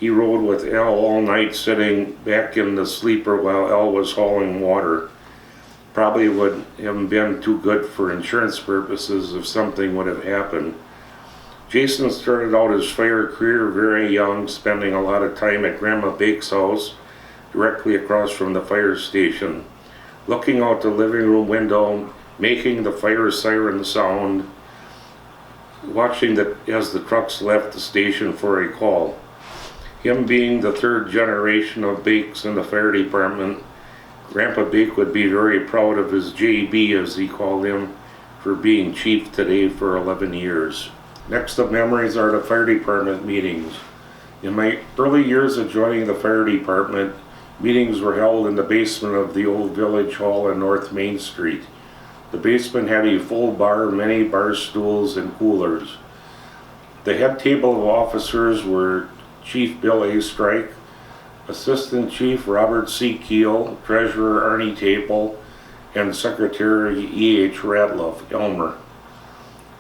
He rode with Al all night, sitting back in the sleeper while Al was hauling water. Probably would have been too good for insurance purposes if something would have happened. Jason started out his fire career very young, spending a lot of time at Grandma Bake's house, directly across from the fire station, looking out the living room window, making the fire siren sound, watching as the trucks left the station for a call. Him being the 3rd generation of Bakes in the fire department, Grandpa Bake would be very proud of his JB, as he called him, for being chief today for 11 years. Next up memories are the fire department meetings. In my early years of joining the fire department, meetings were held in the basement of the old village hall on North Main Street. The basement had a full bar, many bar stools, and coolers. The head table of officers were Chief Bill A. Strike, Assistant Chief Robert C. Keel, Treasurer Arnie Taple, and Secretary E.H. Ratliff, Elmer.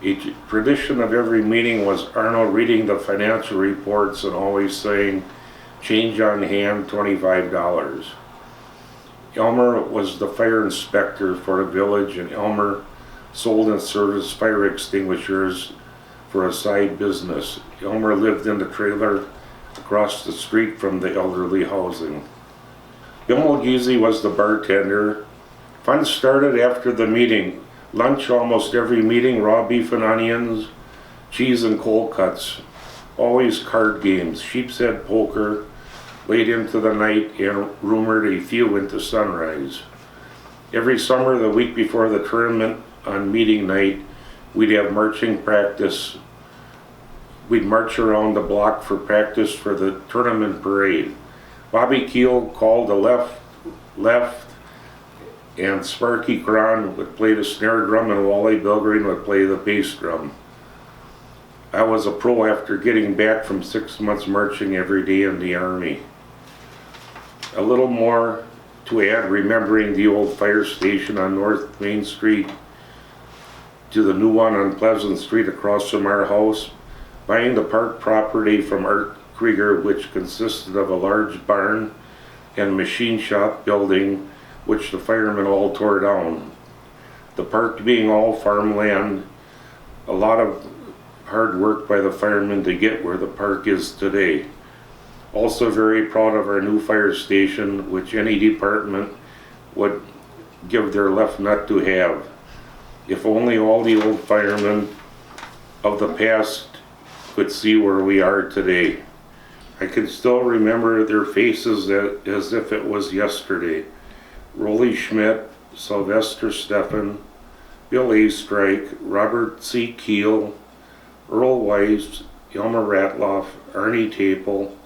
A tradition of every meeting was Arnold reading the financial reports and always saying, "Change on hand, $25. Elmer was the fire inspector for the village, and Elmer sold and serviced fire extinguishers for a side business. Elmer lived in the trailer across the street from the elderly housing. Bill Mulgeezy was the bartender. Fun started after the meeting. Lunch almost every meeting, raw beef and onions, cheese and cold cuts. Always card games, sheep's head poker, late into the night, and rumored a few into sunrise. Every summer, the week before the tournament on meeting night, we'd have marching practice. We'd march around the block for practice for the tournament parade. Bobby Keel called the left left, and Sparky Cron would play the snare drum and Wally Boeck-Growing would play the bass drum. I was a pro after getting back from 6 months marching every day in the Army. A little more to add, remembering the old fire station on North Main Street to the new one on Pleasant Street across from our house, buying the park property from Art Krieger, which consisted of a large barn and machine shop building, which the firemen all tore down. The park being all farmland, a lot of hard work by the firemen to get where the park is today. Also very proud of our new fire station, which any department would give their left nut to have. If only all the old firemen of the past could see where we are today. I can still remember their faces as if it was yesterday. Rolly Schmidt, Sylvester Steffen, Bill A. Strike, Robert C. Keel, Earl Weiss, Elmer Ratloff, Arnie Taple,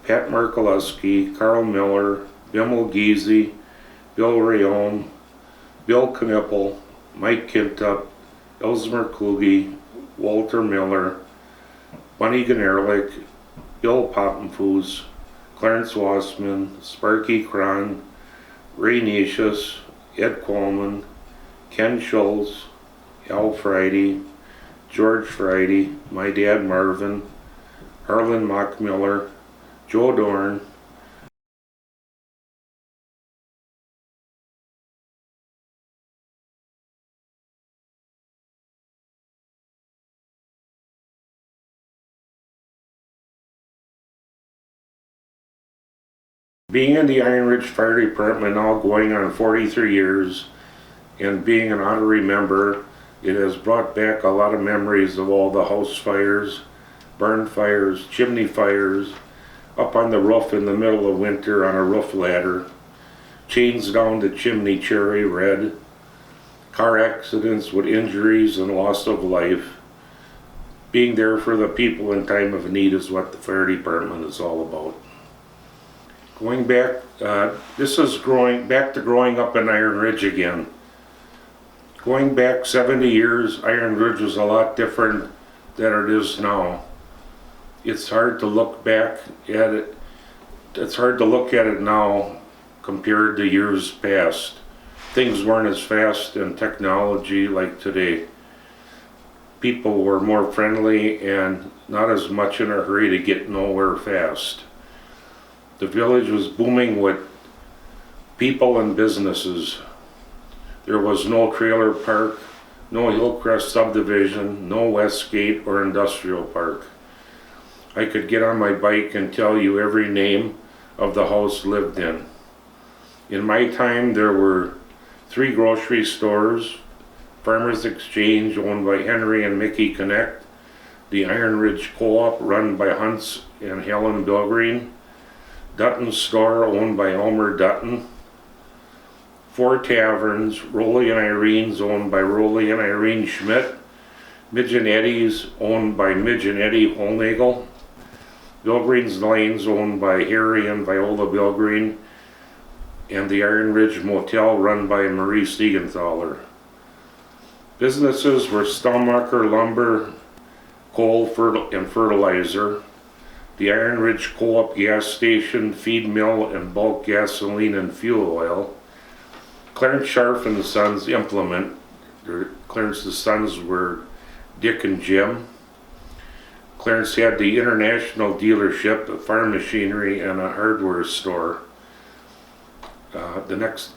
Pat Markowski, Carl Miller, Bimmel Giese, Bill Rayone, Bill Knipple, Mike Kintup, Elsmer Kluge, Walter Miller, Bunny Generlich, Bill Poppenfuss, Clarence Wassman, Sparky Cron, Ray Nicius, Ed Coleman, Ken Schultz, Al Friday, George Friday, my dad Marvin, Harlan Mockmiller, Joe Dorn, being in the Iron Ridge Fire Department now going on 43 years and being an honorary member, it has brought back a lot of memories of all the house fires, barn fires, chimney fires, up on the roof in the middle of winter on a roof ladder, chains down the chimney cherry red, car accidents with injuries and loss of life. Being there for the people in time of need is what the fire department is all about. Going back, this is back to growing up in Iron Ridge again. Going back 70 years, Iron Ridge was a lot different than it is now. It's hard to look back at it. It's hard to look at it now compared to years past. Things weren't as fast in technology like today. People were more friendly and not as much in a hurry to get nowhere fast. The village was booming with people and businesses. There was no trailer park, no Hillcrest subdivision, no Westgate or industrial park. I could get on my bike and tell you every name of the house lived in. In my time, there were 3 grocery stores, Farmers Exchange owned by Henry and Mickey Connect, the Iron Ridge Co-op run by Hunts and Helen Boeck-Growing, Dutton's store owned by Elmer Dutton, 4 taverns, Rolly and Irene's owned by Rolly and Irene Schmidt, Midge and Eddie's owned by Midge and Eddie Holnagel, Boeck-Growing's Lanes owned by Harry and Viola Boeck-Growing, and the Iron Ridge Motel run by Marie Siegenthaler. Businesses were Stummacher Lumber, Coal and Fertilizer, the Iron Ridge Co-op gas station, feed mill, and bulk gasoline and fuel oil. Clarence Scharf and Sons Implement. Clarence's sons were Dick and Jim. Clarence had the international dealership, a farm machinery, and a hardware store. The next,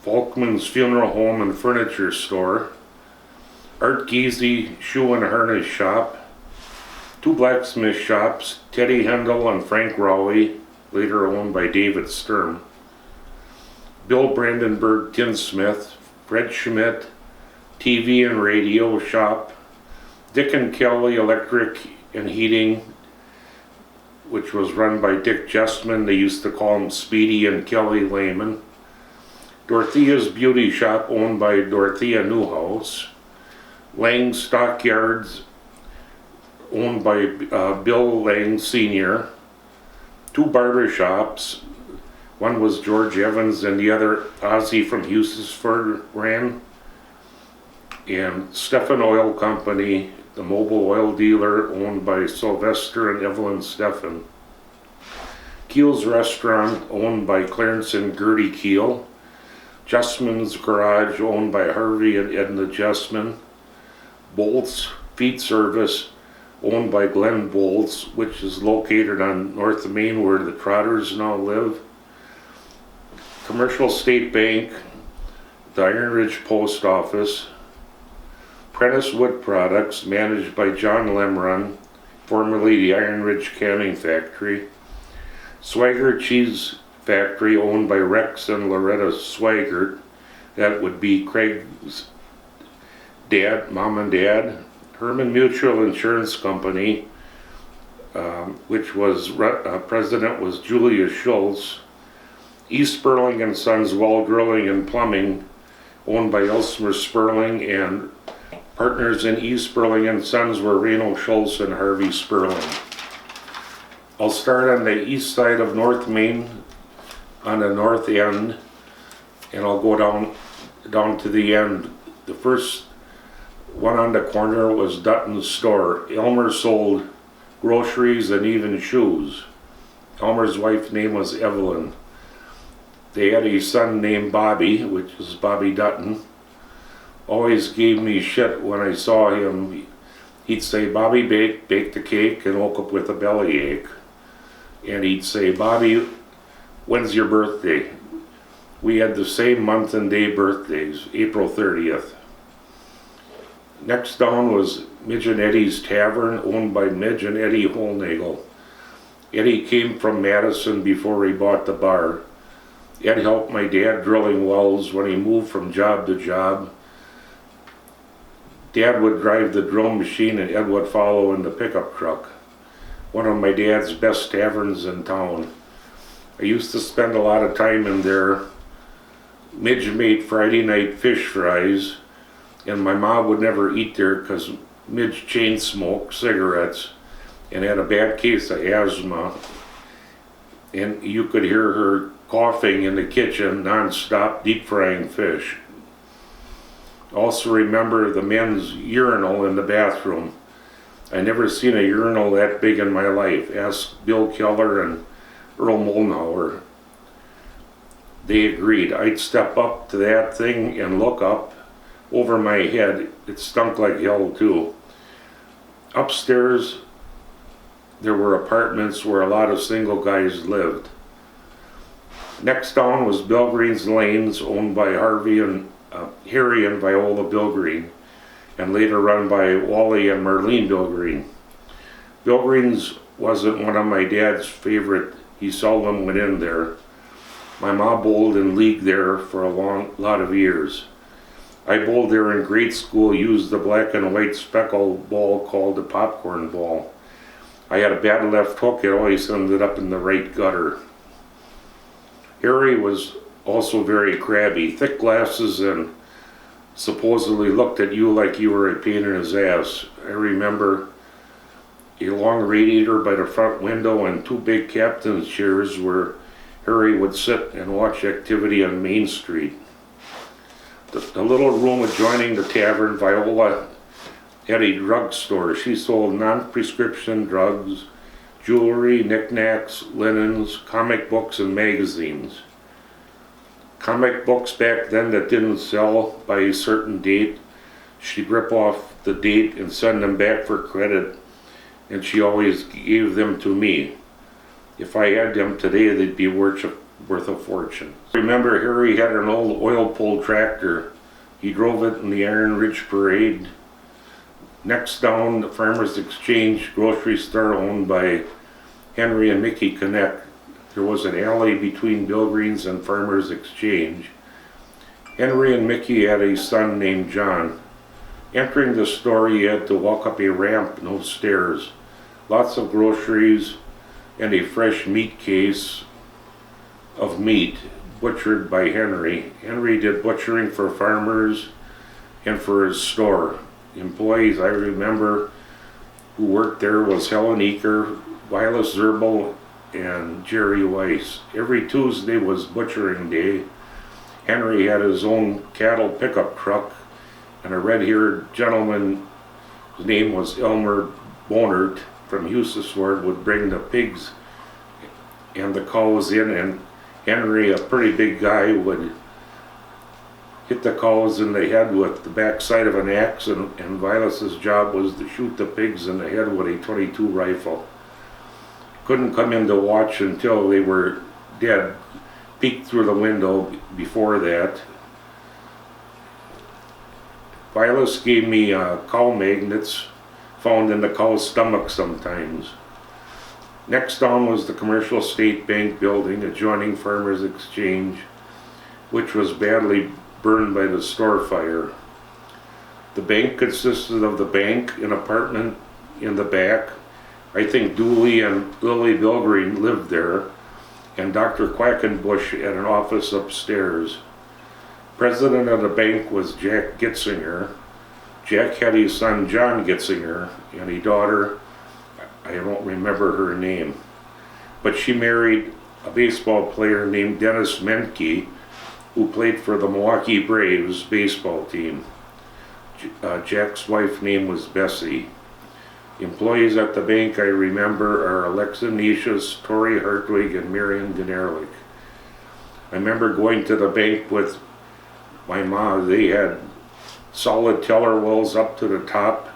Volkman's Funeral Home and Furniture Store. Art Giese Shoe and Harness Shop. 2 blacksmith shops, Teddy Hendel and Frank Rowley, later owned by David Sturm. Bill Brandenburg Tinsmith, Fred Schmidt, TV and radio shop, Dick and Kelly Electric and Heating, which was run by Dick Justman. They used to call him Speedy and Kelly Lehman. Dorothea's Beauty Shop owned by Dorothea Newhouse. Lang's Stockyards owned by Bill Lang Sr., 2 barber shops, One was George Evans and the other Ozzie from Houstonford ran. And Stephan Oil Company, the mobile oil dealer owned by Sylvester and Evelyn Stephan. Keel's Restaurant owned by Clarence and Gertie Keel. Justman's Garage owned by Harvey and Edna Justman. Bolt's Feed Service owned by Glenn Boltz, which is located on North Main where the Trotters now live. Commercial State Bank, the Iron Ridge Post Office. Prentice Wood Products, managed by John Lemrun, formerly the Iron Ridge Canning Factory. Swigert Cheese Factory, owned by Rex and Loretta Swigert. That would be Craig's dad, mom and dad. Herman Mutual Insurance Company, which was president was Julia Schultz. East Sperling and Sons Well-Drilling and Plumbing, owned by Elsmer Sperling, and partners in East Sperling and Sons were Reno Schultz and Harvey Sperling. I'll start on the east side of North Main, on the north end, and I'll go down to the end. The first one on the corner was Dutton's store. Elmer sold groceries and even shoes. Elmer's wife's name was Evelyn. They had a son named Bobby, which is Bobby Dutton. Always gave me shit when I saw him. He'd say, "Bobby baked the cake," and woke up with a bellyache. And he'd say, "Bobby, when's your birthday?" We had the same month and day birthdays, April 30th. Next down was Midge and Eddie's Tavern, owned by Midge and Eddie Holnagel. Eddie came from Madison before he bought the bar. Ed helped my dad drilling wells when he moved from job to job. Dad would drive the drill machine and Ed would follow in the pickup truck. One of my dad's best taverns in town. I used to spend a lot of time in there. Midge made Friday night fish fries, and my mom would never eat there because Midge chain smoked cigarettes and had a bad case of asthma. And you could hear her coughing in the kitchen non-stop deep frying fish. Also remember the men's urinal in the bathroom. I never seen a urinal that big in my life. Ask Bill Keller and Earl Molnauer. They agreed. I'd step up to that thing and look up over my head. It stunk like hell too. Upstairs there were apartments where a lot of single guys lived. Next down was Bill-Green's Lanes, owned by Harry and Viola Bill-Green, and later run by Wally and Marlene Bill-Green. Bill-Green's wasn't one of my dad's favorite. He seldom went in there. My mom bowled in league there for a lot of years. I bowled there in grade school, used the black and white speckle ball called the popcorn ball. I had a bad left hook, it always ended up in the right gutter. Harry was also very crabby, thick glasses, and supposedly looked at you like you were a pain in his ass. I remember a long radiator by the front window and two big captain's chairs where Harry would sit and watch activity on Main Street. The little room adjoining the tavern, Viola had a drugstore. She sold non-prescription drugs, jewelry, knickknacks, linens, comic books, and magazines. Comic books back then that didn't sell by a certain date, she'd rip off the date and send them back for credit, and she always gave them to me. If I had them today, they'd be worth a fortune. Remember, Harry had an old oil pull tractor. He drove it in the Iron Ridge Parade. Next down, the Farmers Exchange grocery store owned by Henry and Mickey Connect. There was an alley between Bill-Green's and Farmers Exchange. Henry and Mickey had a son named John. Entering the store, you had to walk up a ramp, no stairs. Lots of groceries and a fresh meat case of meat butchered by Henry. Henry did butchering for farmers and for his store. Employees I remember who worked there was Helen Eaker, Violet Zerbel, and Jerry Weiss. Every Tuesday was butchering day. Henry had his own cattle pickup truck, and a red-haired gentleman, his name was Elmer Bonert from Husisward, would bring the pigs and the cows in, and Henry, a pretty big guy, would hit the cows in the head with the backside of an axe, and Vilas's job was to shoot the pigs in the head with a .22 rifle. Couldn't come in to watch until they were dead. Peeked through the window before that. Vilas gave me cow magnets found in the cow's stomach sometimes. Next down was the Commercial State Bank building adjoining Farmers Exchange, which was badly burned by the store fire. The bank consisted of the bank, an apartment in the back. I think Dooley and Lily Bilgreen lived there, and Dr. Quackenbush had an office upstairs. President of the bank was Jack Gitzinger. Jack had his son John Gitzinger and a daughter, I don't remember her name, but she married a baseball player named Dennis Menke, who played for the Milwaukee Braves baseball team. Jack's wife's name was Bessie. Employees at the bank I remember are Alexa Nicias, Tori Hartwig, and Marion Generlich. I remember going to the bank with my mom. They had solid teller wells up to the top,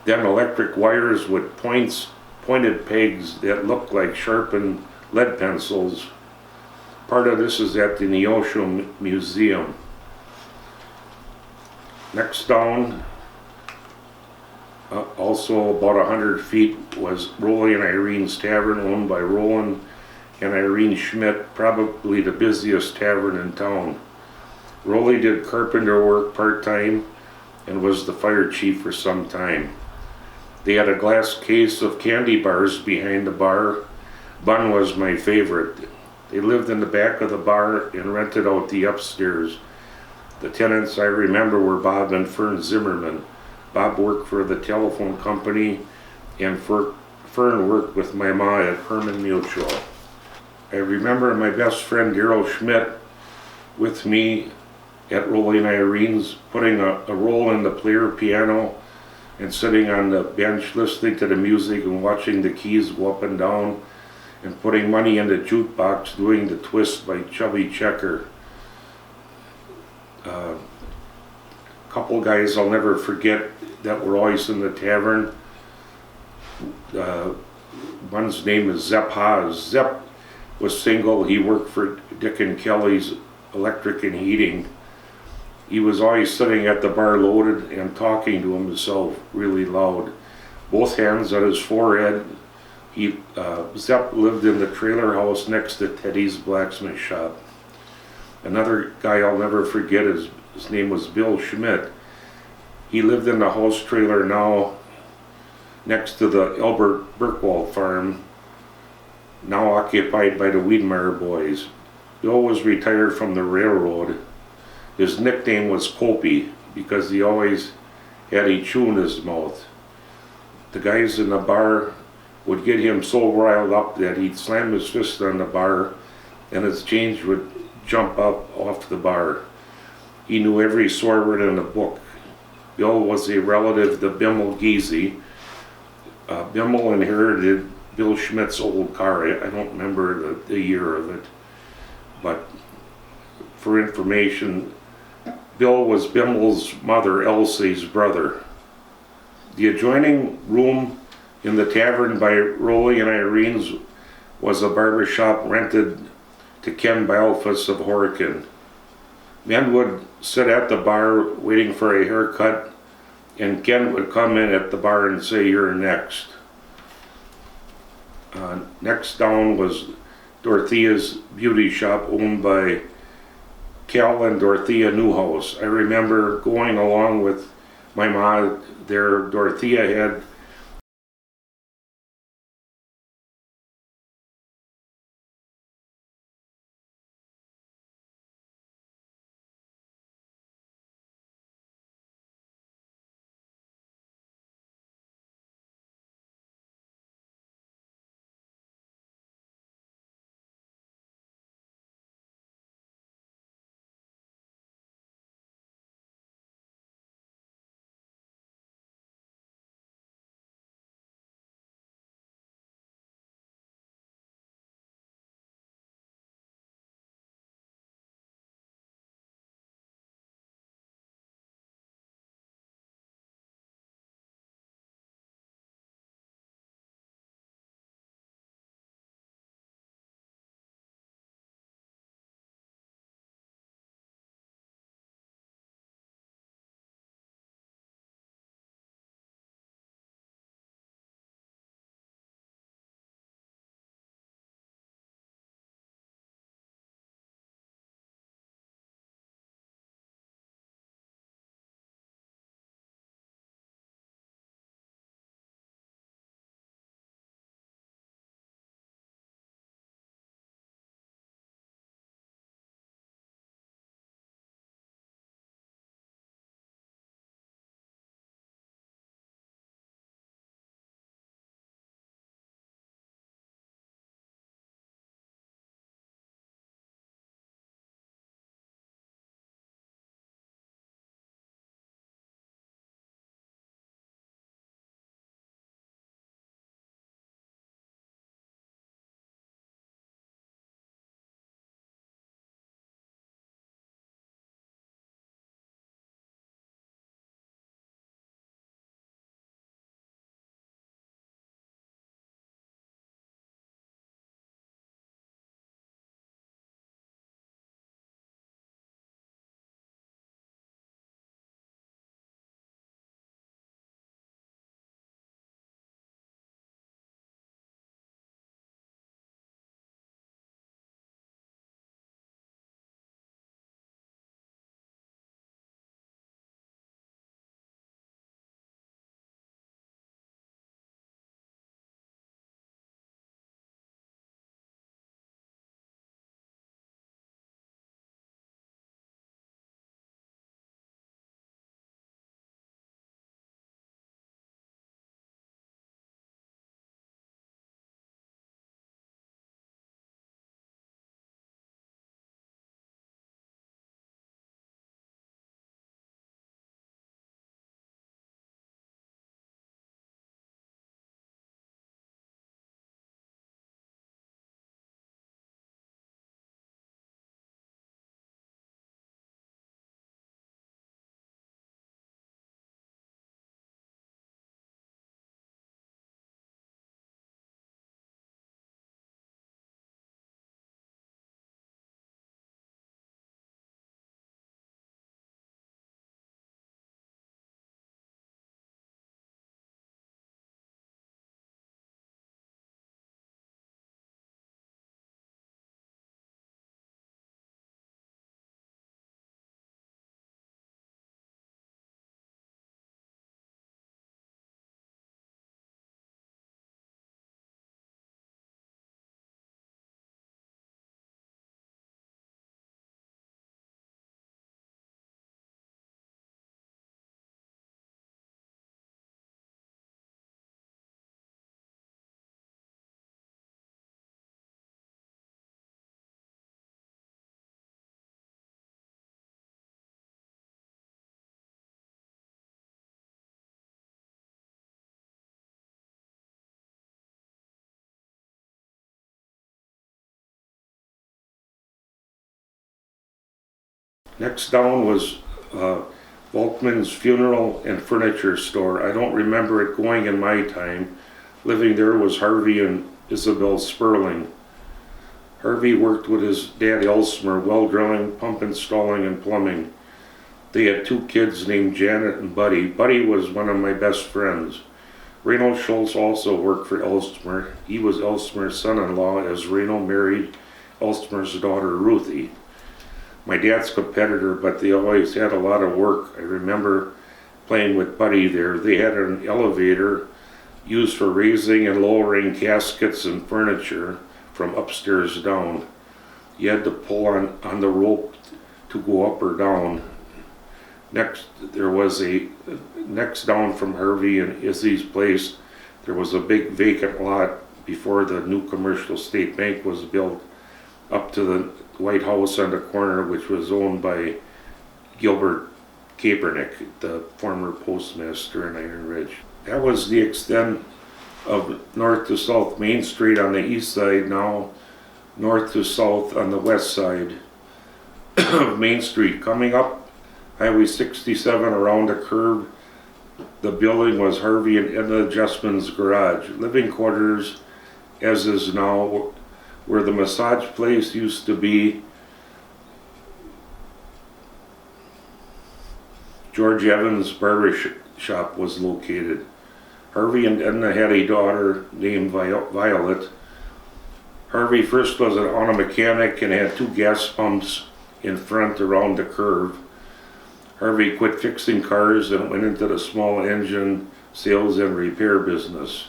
then electric wires with pointed pegs that looked like sharpened lead pencils. Part of this is at the Neosho Museum. Next down, also about 100 feet, was Rolly and Irene's Tavern, owned by Roland and Irene Schmidt, probably the busiest tavern in town. Rolly did carpenter work part-time and was the fire chief for some time. They had a glass case of candy bars behind the bar. Bun was my favorite. They lived in the back of the bar and rented out the upstairs. The tenants I remember were Bob and Fern Zimmerman. Bob worked for the telephone company, and Fern worked with my ma at Herman Mutual. I remember my best friend Daryl Schmidt with me at Rolly and Irene's, putting a roll in the player piano and sitting on the bench listening to the music and watching the keys go up and down, and putting money in the jukebox doing the twist by Chubby Checker. Couple guys I'll never forget that were always in the tavern. One's name is Zepp Haas. Zepp was single. He worked for Dick and Kelly's Electric and Heating. He was always sitting at the bar loaded and talking to himself really loud. Both hands on his forehead. Zepp lived in the trailer house next to Teddy's blacksmith shop. Another guy I'll never forget, his name was Bill Schmidt. He lived in the house trailer now next to the Albert Birkwald farm, now occupied by the Wiedmeyer boys. Bill was retired from the railroad. His nickname was Kopie because he always had a chew in his mouth. The guys in the bar would get him so riled up that he'd slam his fist on the bar and his change would jump up off the bar. He knew every swear word in the book. Bill was a relative to Bimmel Giese. Bimmel inherited Bill Schmidt's old car. I don't remember the year of it, but for information, Bill was Bimmel's mother, Elsie's brother. The adjoining room in the tavern by Rolly and Irene's was a barber shop rented to Ken Balfus of Horkin. Men would sit at the bar waiting for a haircut, and Ken would come in at the bar and say, "You're next." Next down was Dorothea's beauty shop, owned by Cal and Dorothea Newhouse. I remember going along with my mom there. Dorothea had Next down was Volkman's Funeral and Furniture Store. I don't remember it going in my time. Living there was Harvey and Isabel Sperling. Harvey worked with his dad Elsmer, well drilling, pump installing, and plumbing. They had 2 kids named Janet and Buddy. Buddy was one of my best friends. Reno Schultz also worked for Elsmer. He was Elsmer's son-in-law as Reno married Elsmer's daughter Ruthie. My dad's competitor, but they always had a lot of work. I remember playing with Buddy there. They had an elevator used for raising and lowering caskets and furniture from upstairs down. You had to pull on the rope to go up or down. Next down from Harvey and Izzy's place, there was a big vacant lot before the new commercial state bank was built up to the White House on the corner, which was owned by Gilbert Kaepernick, the former postmaster in Iron Ridge. That was the extent of north to south Main Street on the east side, now north to south on the west side of Main Street. Coming up Highway 67 around the curve, the building was Harvey and Edna Justman's garage. Living quarters, as is now, where the massage place used to be. George Evans' barber shop was located. Harvey and Edna had a daughter named Violet. Harvey first was an auto mechanic and had 2 gas pumps in front around the curve. Harvey quit fixing cars and went into the small engine sales and repair business.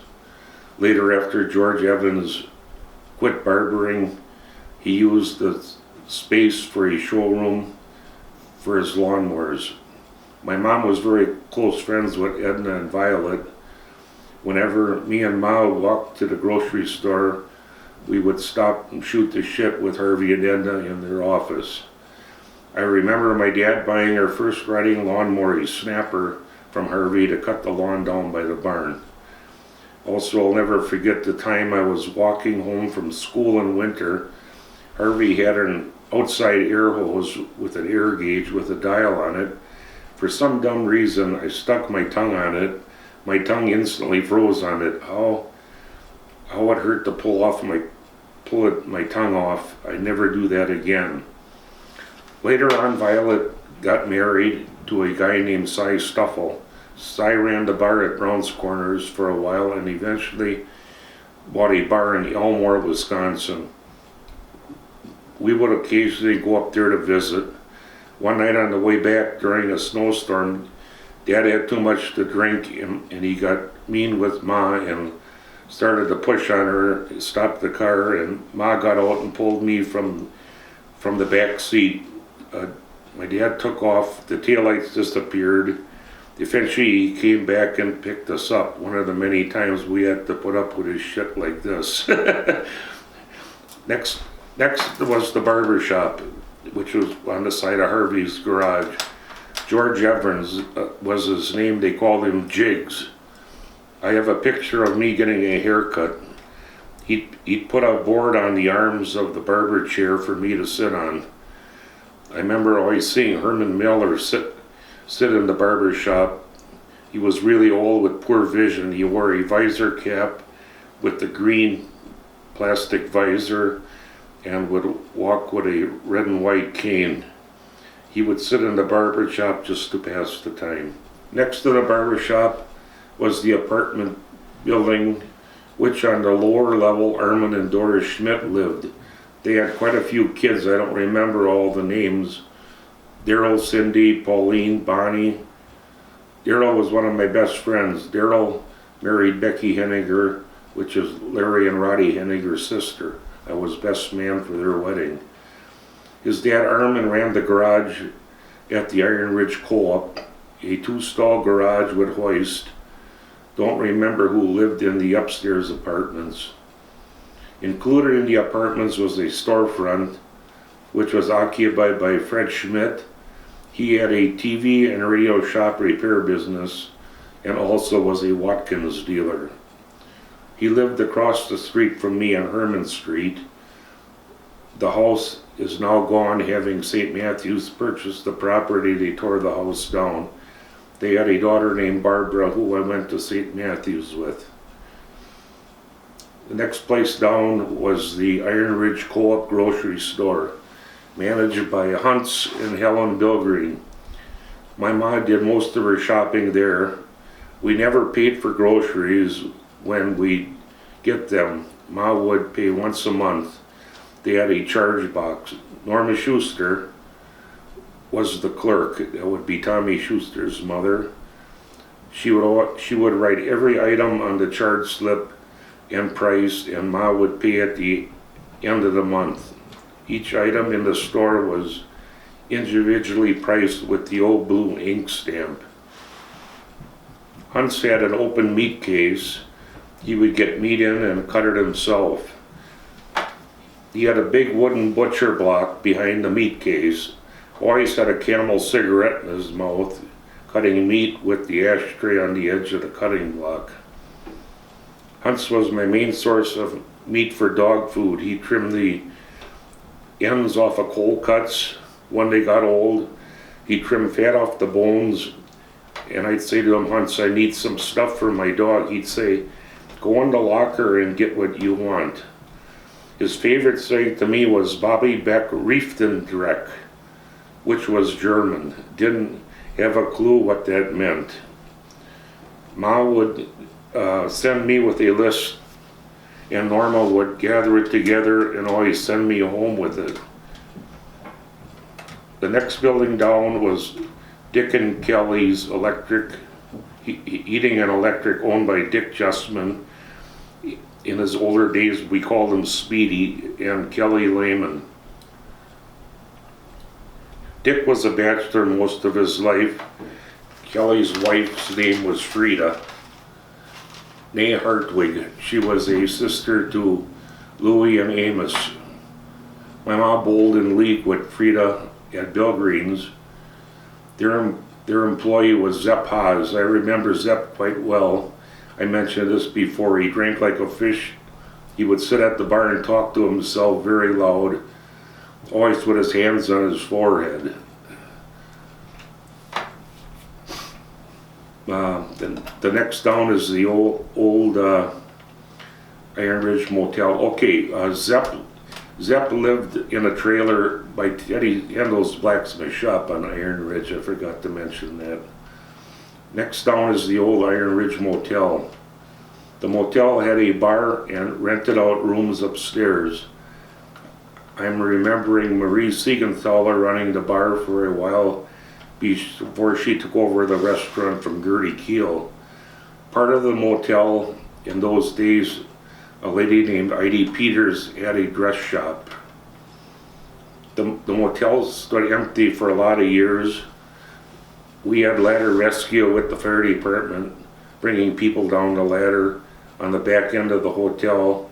Later, after George Evans quit barbering, he used the space for a showroom for his lawnmowers. My mom was very close friends with Edna and Violet. Whenever me and Ma walked to the grocery store, we would stop and shoot the shit with Harvey and Edna in their office. I remember my dad buying our first riding lawnmower, a Snapper, from Harvey to cut the lawn down by the barn. Also, I'll never forget the time I was walking home from school in winter. Harvey had an outside air hose with an air gauge with a dial on it. For some dumb reason, I stuck my tongue on it. My tongue instantly froze on it. How it hurt to pull my tongue off. I never do that again. Later on, Violet got married to a guy named Cy Stuffle. Cy ran the bar at Brown's Corners for a while and eventually bought a bar in Elmore, Wisconsin. We would occasionally go up there to visit. One night on the way back during a snowstorm, Dad had too much to drink and he got mean with Ma and started to push on her, stopped the car, and Ma got out and pulled me from the back seat. My dad took off, the taillights disappeared. Eventually he came back and picked us up. One of the many times we had to put up with his shit like this. Next was the barber shop, which was on the side of Harvey's garage. George Evans was his name. They called him Jigs. I have a picture of me getting a haircut. He'd put a board on the arms of the barber chair for me to sit on. I remember always seeing Herman Miller sit in the barber shop. He was really old with poor vision. He wore a visor cap with the green plastic visor and would walk with a red and white cane. He would sit in the barber shop just to pass the time. Next to the barber shop was the apartment building, which on the lower level Armin and Doris Schmidt lived. They had quite a few kids. I don't remember all the names. Daryl, Cindy, Pauline, Bonnie. Daryl was one of my best friends. Daryl married Becky Henniger, which is Larry and Roddy Henniger's sister. I was best man for their wedding. His dad Armin ran the garage at the Iron Ridge Co-op, a 2-stall garage with hoist. Don't remember who lived in the upstairs apartments. Included in the apartments was a storefront, which was occupied by Fred Schmidt. He had a TV and radio shop repair business and also was a Watkins dealer. He lived across the street from me on Herman Street. The house is now gone, having St. Matthews purchased the property. They tore the house down. They had a daughter named Barbara who I went to St. Matthews with. The next place down was the Iron Ridge Co-op grocery store, managed by Hunts and Helen Boeck-Growing. My mom did most of her shopping there. We never paid for groceries when we get them. Ma would pay once a month. They had a charge box. Norma Schuster was the clerk. That would be Tommy Schuster's mother. She would write every item on the charge slip and price, and Ma would pay at the end of the month. Each item in the store was individually priced with the old blue ink stamp. Hunts had an open meat case. He would get meat in and cut it himself. He had a big wooden butcher block behind the meat case. Always had a Camel cigarette in his mouth, cutting meat with the ashtray on the edge of the cutting block. Hunts was my main source of meat for dog food. He trimmed the ends off of cold cuts when they got old. He trimmed fat off the bones, and I'd say to him, Hunts, I need some stuff for my dog. He'd say, go in the locker and get what you want. His favorite saying to me was Bobby Beck Riefendreck, which was German. Didn't have a clue what that meant. Ma would send me with a list, and Norma would gather it together and always send me home with it. The next building down was Dick and Kelly's Electric, Heating and Electric, owned by Dick Justman. In his older days, we called him Speedy, and Kelly Lehman. Dick was a bachelor most of his life. Kelly's wife's name was Frida, née Hartwig. She was a sister to Louis and Amos. My mom bowled in league with Frida at Boeck-Growing's. Their employee was Zepp Haas. I remember Zepp quite well. I mentioned this before. He drank like a fish. He would sit at the bar and talk to himself very loud, always with his hands on his forehead. The next down is the old Iron Ridge Motel. Okay, Zepp lived in a trailer by Teddy Hendel's blacksmith shop on Iron Ridge. I forgot to mention that. Next down is the old Iron Ridge Motel. The motel had a bar and rented out rooms upstairs. I'm remembering Marie Siegenthaler running the bar for a while before she took over the restaurant from Gertie Keel. Part of the motel in those days, a lady named Heidi Peters had a dress shop. The motel stood empty for a lot of years. We had ladder rescue with the fire department, bringing people down the ladder on the back end of the hotel.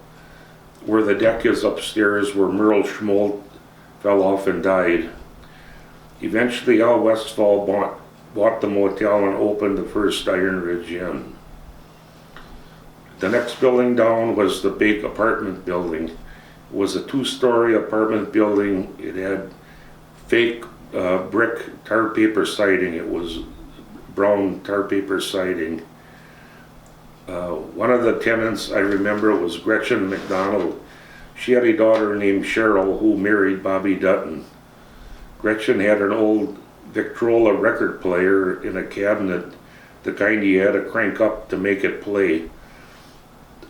Where the deck is upstairs, where Merle Schmolt fell off and died. Eventually, Al Westfall bought the motel and opened the first Iron Ridge Inn. The next building down was the big apartment building. It was a 2-story apartment building. It had fake brick tar paper siding. It was brown tar paper siding. One of the tenants I remember was Gretchen McDonald. She had a daughter named Cheryl who married Bobby Dutton. Gretchen had an old Victrola record player in a cabinet, the kind you had to crank up to make it play.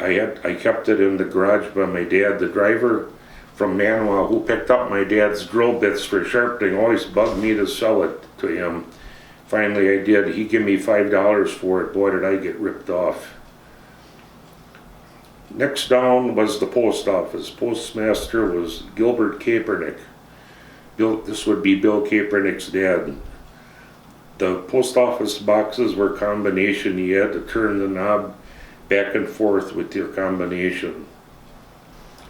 I kept it in the garage by my dad. The driver from Manawa who picked up my dad's drill bits for sharpening always bugged me to sell it to him. Finally I did. He gave me $5 for it. Boy, did I get ripped off. Next down was the post office. Postmaster was Gilbert Kaepernick. This would be Bill Kaepernick's dad. The post office boxes were combination. You had to turn the knob back and forth with your combination.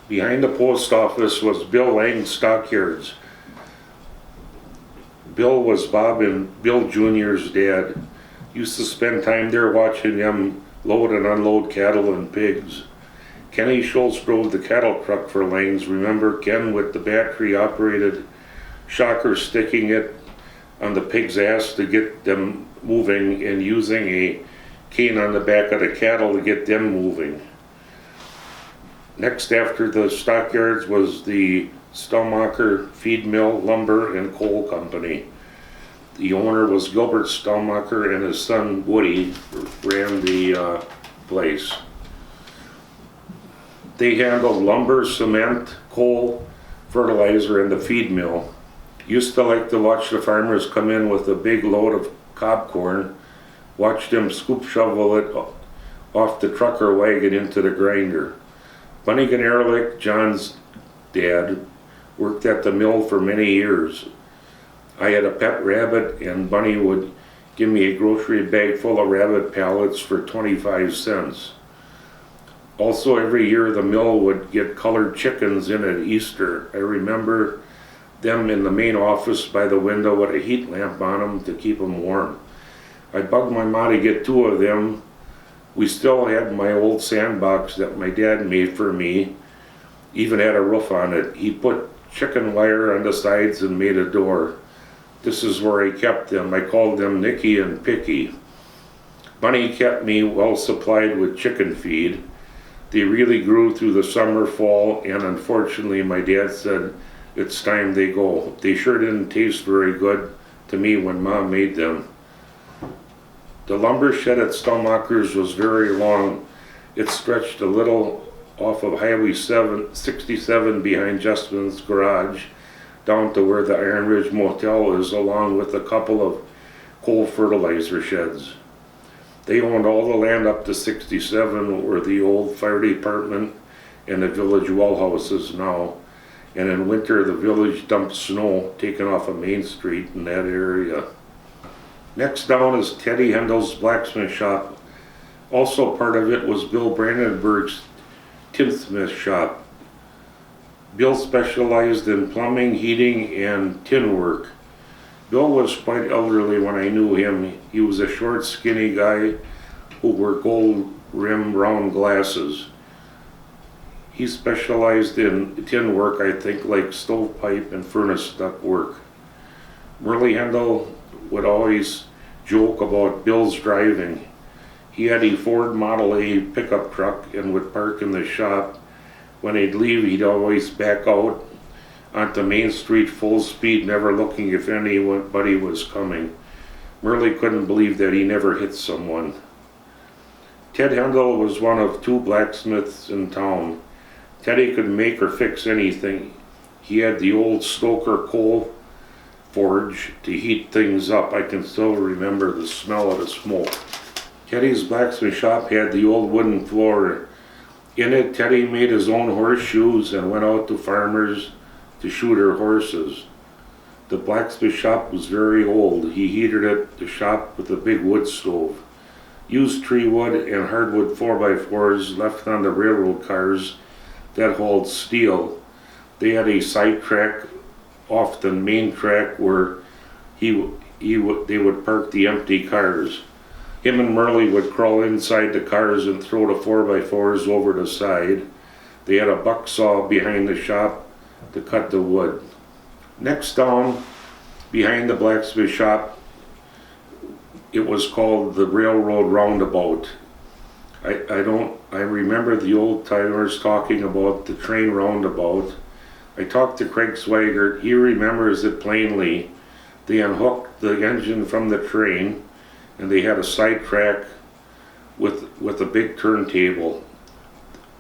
Behind the post office was Bill Lang's Stockyards. Bill was Bob and Bill Jr.'s dad. Used to spend time there watching them load and unload cattle and pigs. Kenny Schultz drove the cattle truck for Langs. Remember Ken with the battery operated shocker sticking it on the pig's ass to get them moving and using a cane on the back of the cattle to get them moving. Next after the stockyards was the Stalmacher Feed Mill, Lumber and Coal Company. The owner was Gilbert Stalmacher and his son Woody ran the place. They handled lumber, cement, coal, fertilizer, and the feed mill. Used to like to watch the farmers come in with a big load of cob corn, watch them scoop shovel it off the trucker wagon into the grinder. Bunnigan Ehrlich, John's dad, worked at the mill for many years. I had a pet rabbit and Bunny would give me a grocery bag full of rabbit pellets for 25 cents. Also every year the mill would get colored chickens in at Easter. I remember them in the main office by the window with a heat lamp on them to keep them warm. I bugged my ma to get 2 of them. We still had my old sandbox that my dad made for me, even had a roof on it. He put chicken wire on the sides and made a door. This is where I kept them. I called them Nicky and Picky. Bunny kept me well supplied with chicken feed. They really grew through the summer, fall, and unfortunately my dad said it's time they go. They sure didn't taste very good to me when Mom made them. The lumber shed at Stalmacher's was very long. It stretched a little off of Highway 67 behind Justman's garage down to where the Iron Ridge Motel is, along with a couple of coal fertilizer sheds. They owned all the land up to 67 where the old fire department and the village well house is now. And in winter the village dumped snow taken off of Main Street in that area. Next down is Teddy Hendel's blacksmith shop. Also part of it was Bill Brandenburg's tinsmith shop. Bill specialized in plumbing, heating, and tin work. Bill was quite elderly when I knew him. He was a short, skinny guy who wore gold-rimmed round glasses. He specialized in tin work, I think, like stovepipe and furnace duct work. Merle Hendel would always joke about Bill's driving. He had a Ford Model A pickup truck and would park in the shop. When he'd leave, he'd always back out onto Main Street full speed, never looking if anybody was coming. Merle couldn't believe that he never hit someone. Ted Hendel was one of 2 blacksmiths in town. Teddy could make or fix anything. He had the old Stoker coal forge to heat things up. I can still remember the smell of the smoke. Teddy's blacksmith shop had the old wooden floor. In it, Teddy made his own horseshoes and went out to farmers to shoot their horses. The blacksmith shop was very old. He heated the shop with a big wood stove. Used tree wood and hardwood 4x4s left on the railroad cars that hauled steel. They had a side track off the main track where they would park the empty cars. Him and Merle would crawl inside the cars and throw the 4x4s over the side. They had a buck saw behind the shop to cut the wood. Next down, behind the blacksmith shop, it was called the Railroad Roundabout. I remember the old timers talking about the train roundabout. I talked to Craig Swigert. He remembers it plainly. They unhooked the engine from the train and they had a side track with a big turntable.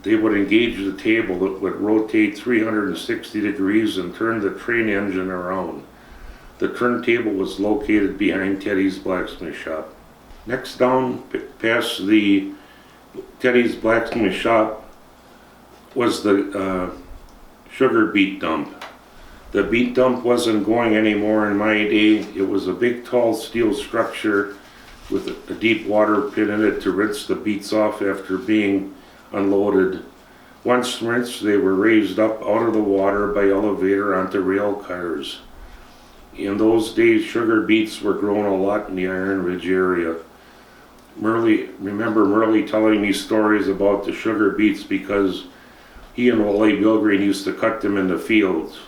They would engage the table that would rotate 360 degrees and turn the train engine around. The turntable was located behind Teddy's blacksmith shop. Next down, past the Teddy's blacksmith shop, was the sugar beet dump. The beet dump wasn't going anymore in my day. It was a big tall steel structure with a deep water pit in it to rinse the beets off after being unloaded. Once rinsed, they were raised up out of the water by elevator onto rail cars. In those days, sugar beets were grown a lot in the Iron Ridge area. remember Merle telling me stories about the sugar beets because he and Wally Bilgreen used to cut them in the fields.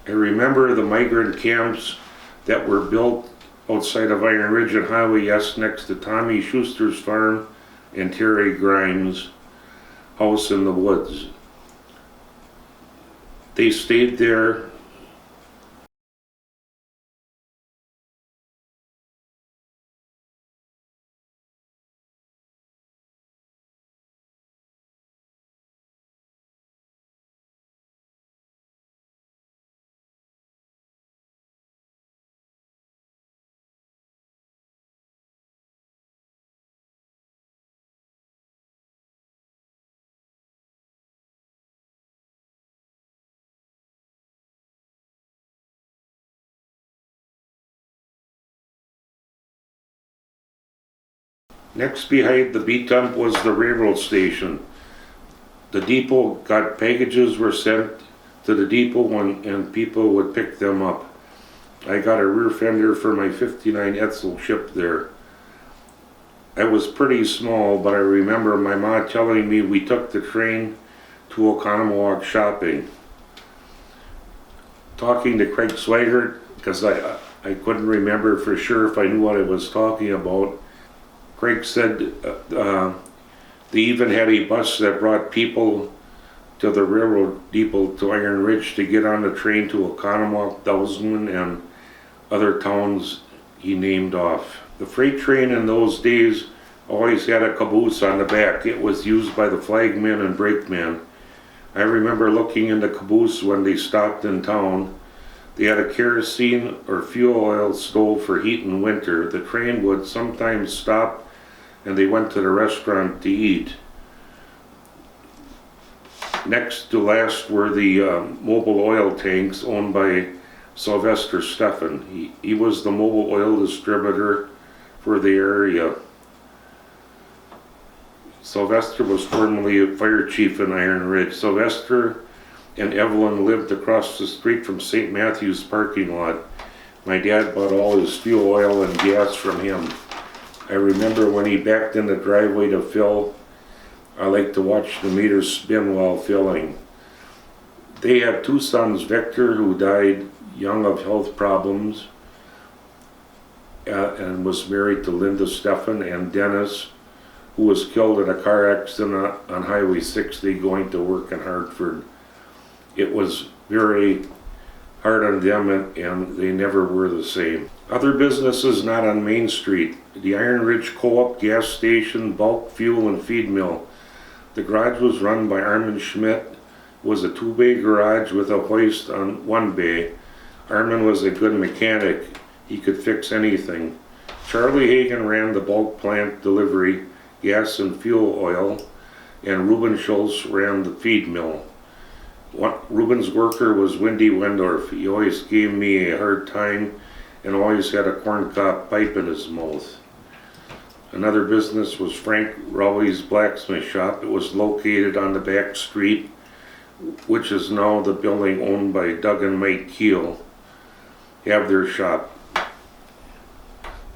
I remember the migrant camps that were built outside of Iron Ridge and Highway S next to Tommy Schuster's farm and Terry Grimes' house in the woods. They stayed there. Next behind the beet dump was the railroad station. The depot got packages were sent to the depot and people would pick them up. I got a rear fender for my 59 Etzel shipped there. I was pretty small, but I remember my mom telling me we took the train to Oconomowoc shopping. Talking to Craig Swigert, because I couldn't remember for sure if I knew what I was talking about. Craig said they even had a bus that brought people to the railroad depot to Iron Ridge to get on the train to Oconomowoc, Dousman, and other towns he named off. The freight train in those days always had a caboose on the back. It was used by the flagmen and brakemen. I remember looking in the caboose when they stopped in town. They had a kerosene or fuel oil stove for heat in winter. The train would sometimes stop and they went to the restaurant to eat. Next to last were the mobile oil tanks owned by Sylvester Steffen. He was the mobile oil distributor for the area. Sylvester was formerly a fire chief in Iron Ridge. Sylvester and Evelyn lived across the street from St. Matthew's parking lot. My dad bought all his fuel oil and gas from him. I remember when he backed in the driveway to fill, I liked to watch the meter spin while filling. They had two sons, Victor, who died young of health problems and was married to Linda Steffen, and Dennis, who was killed in a car accident on Highway 60 going to work in Hartford. It was very hard on them and they never were the same. Other businesses not on Main Street: the Iron Ridge Co-op gas station, bulk fuel and feed mill. The garage was run by Armin Schmidt. It was a 2-bay garage with a hoist on 1 bay. Armin was a good mechanic. He could fix anything. Charlie Hagan ran the bulk plant delivery, gas and fuel oil, and Reuben Schultz ran the feed mill. Reuben's worker was Wendy Wendorf. He always gave me a hard time and always had a corncob pipe in his mouth. Another business was Frank Rowley's blacksmith shop. It was located on the back street, which is now the building owned by Doug and Mike Keel. Have their shop.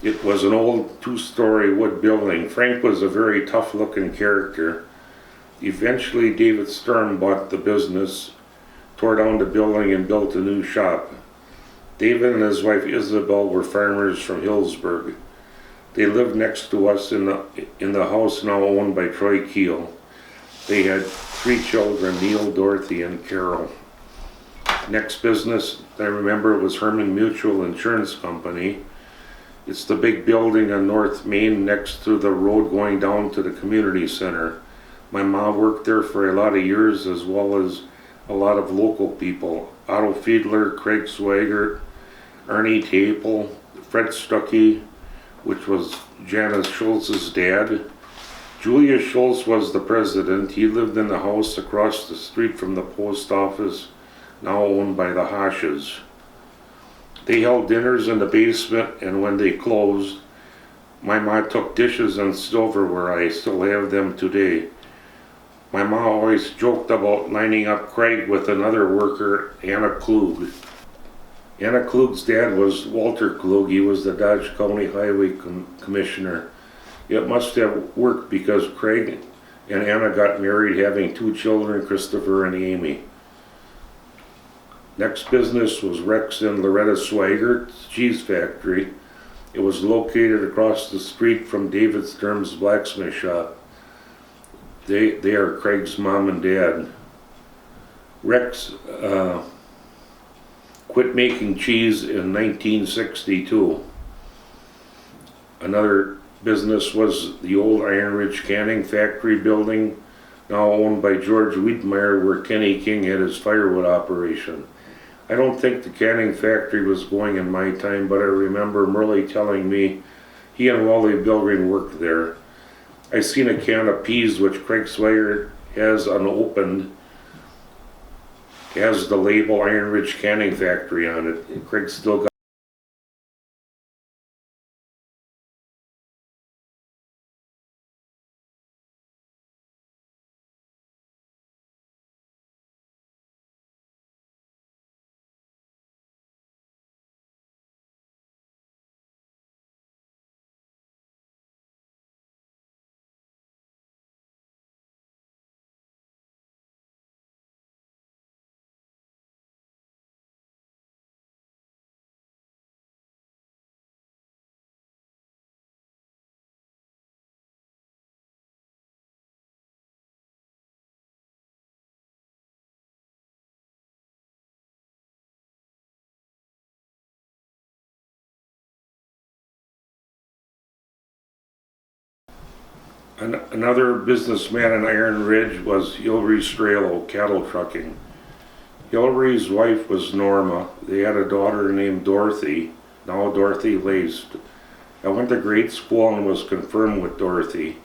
It was an old 2-story wood building. Frank was a very tough-looking character. Eventually, David Sturm bought the business, tore down the building, and built a new shop. David and his wife Isabel were farmers from Hillsburg. They lived next to us in the house now owned by Troy Keel. They had 3 children, Neil, Dorothy, and Carol. Next business I remember was Herman Mutual Insurance Company. It's the big building on North Main next to the road going down to the community center. My mom worked there for a lot of years, as well as a lot of local people. Otto Fiedler, Craig Swigert, Ernie Taple, Fred Stuckey, which was Janice Schultz's dad. Julius Schultz was the president. He lived in the house across the street from the post office, now owned by the Hashes. They held dinners in the basement, and when they closed, my mom took dishes and silverware. I still have them today. My mom always joked about lining up Craig with another worker, Anna Klug. Anna Klug's dad was Walter Klug. He was the Dodge County Highway Commissioner. It must have worked because Craig and Anna got married, having 2 children, Christopher and Amy. Next business was Rex and Loretta Swiggert's Cheese Factory. It was located across the street from David Sturm's blacksmith shop. They are Craig's mom and dad. Rex quit making cheese in 1962. Another business was the old Iron Ridge Canning Factory building, now owned by George Wiedmeyer, where Kenny King had his firewood operation. I don't think the canning factory was going in my time, but I remember Murley telling me he and Wally Bilgren worked there. I seen a can of peas which Craig Swigert has unopened, has the label Iron Ridge Canning Factory on it. Craig still got another businessman in Iron Ridge was Hillary Strelo, cattle trucking. Hillary's wife was Norma. They had a daughter named Dorothy, now Dorothy Laced. I went to grade school and was confirmed with Dorothy.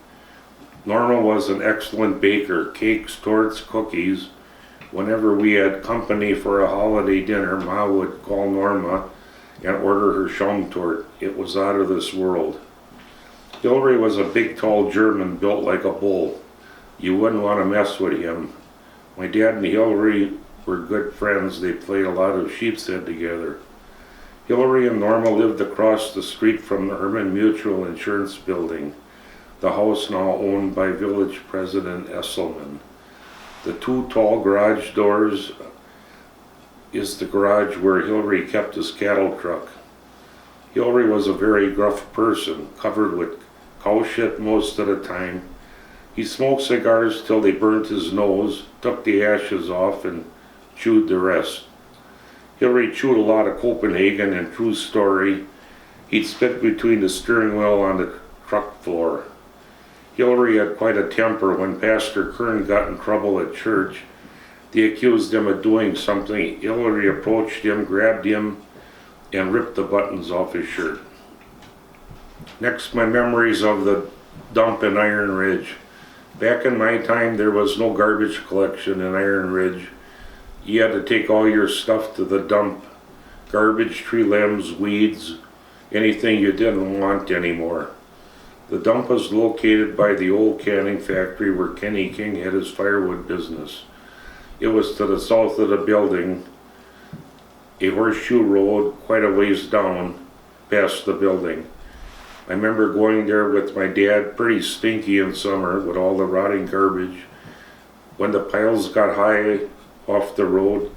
Norma was an excellent baker, cakes, torts, cookies. Whenever we had company for a holiday dinner, Ma would call Norma and order her Schaumtort. It was out of this world. Hillary was a big, tall German built like a bull. You wouldn't want to mess with him. My dad and Hillary were good friends. They played a lot of sheepshead together. Hillary and Norma lived across the street from the Herman Mutual Insurance Building, the house now owned by Village President Esselman. The 2 tall garage doors is the garage where Hillary kept his cattle truck. Hillary was a very gruff person, covered with cow shit most of the time. He smoked cigars till they burnt his nose, took the ashes off, and chewed the rest. Hillary chewed a lot of Copenhagen, and true story, he'd spit between the steering wheel on the truck floor. Hillary had quite a temper. When Pastor Kern got in trouble at church, they accused him of doing something. Hillary approached him, grabbed him, and ripped the buttons off his shirt. Next, my memories of the dump in Iron Ridge. Back in my time, there was no garbage collection in Iron Ridge. You had to take all your stuff to the dump. Garbage, tree limbs, weeds, anything you didn't want anymore. The dump was located by the old canning factory where Kenny King had his firewood business. It was to the south of the building, a horseshoe road quite a ways down past the building. I remember going there with my dad, pretty stinky in summer with all the rotting garbage. When the piles got high off the road,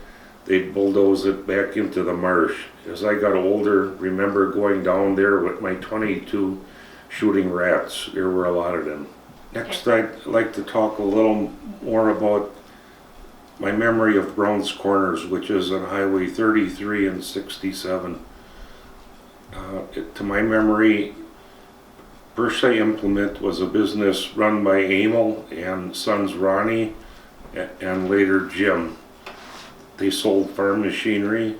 they'd bulldoze it back into the marsh. As I got older, remember going down there with my .22 shooting rats. There were a lot of them. Next, I'd like to talk a little more about my memory of Brown's Corners, which is on Highway 33 and 67. To my memory, Persay Implement was a business run by Emil and sons Ronnie and later Jim. They sold farm machinery,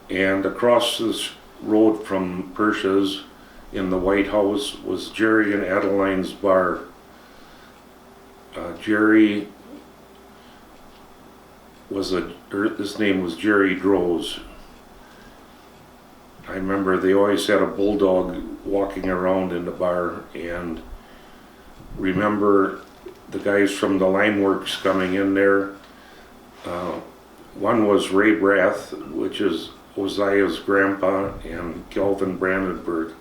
and across this road from Persay's in the White House was Jerry and Adeline's bar. Jerry was his name was Jerry Droz. I remember they always had a bulldog walking around in the bar, and remember the guys from the Lime Works coming in there. One was Ray Brath, which is Oziah's grandpa, and Kelvin Brandenburg.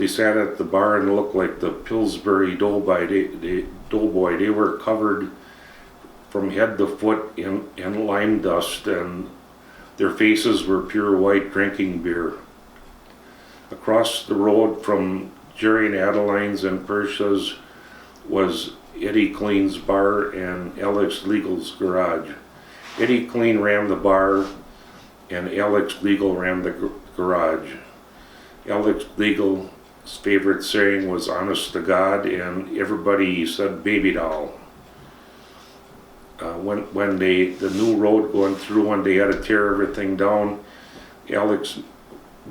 They sat at the bar and looked like the Pillsbury Doughboy. They were covered from head to foot in lime dust, and their faces were pure white, drinking beer. Across the road from Jerry and Adeline's and Persia's was Eddie Clean's bar and Alex Legal's garage. Eddie Clean ran the bar and Alex Legal ran the garage. Alex Legal's favorite saying was "honest to God," and everybody said "baby doll." When the new road going through, when they had to tear everything down, Alex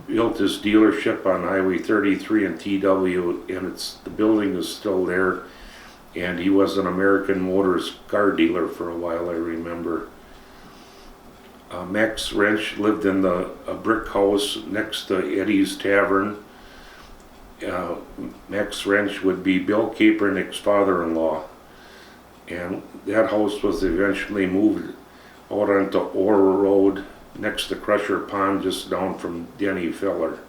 built his dealership on Highway 33 in TW, and the building is still there. And he was an American Motors car dealer for a while, I remember. Max Wrench lived in a brick house next to Eddie's Tavern. Max Wrench would be Bill Kaepernick's father-in-law. And that house was eventually moved out onto Orr Road next to Crusher Pond, just down from Denny Feller.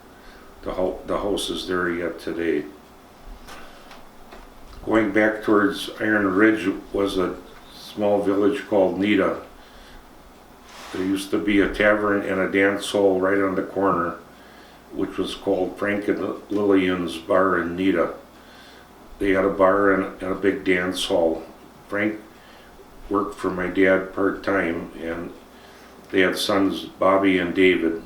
The house is there yet today. Going back towards Iron Ridge was a small village called Nita. There used to be a tavern and a dance hall right on the corner, which was called Frank and Lillian's Bar in Nita. They had a bar and a big dance hall. Frank worked for my dad part-time, and they had sons Bobby and David,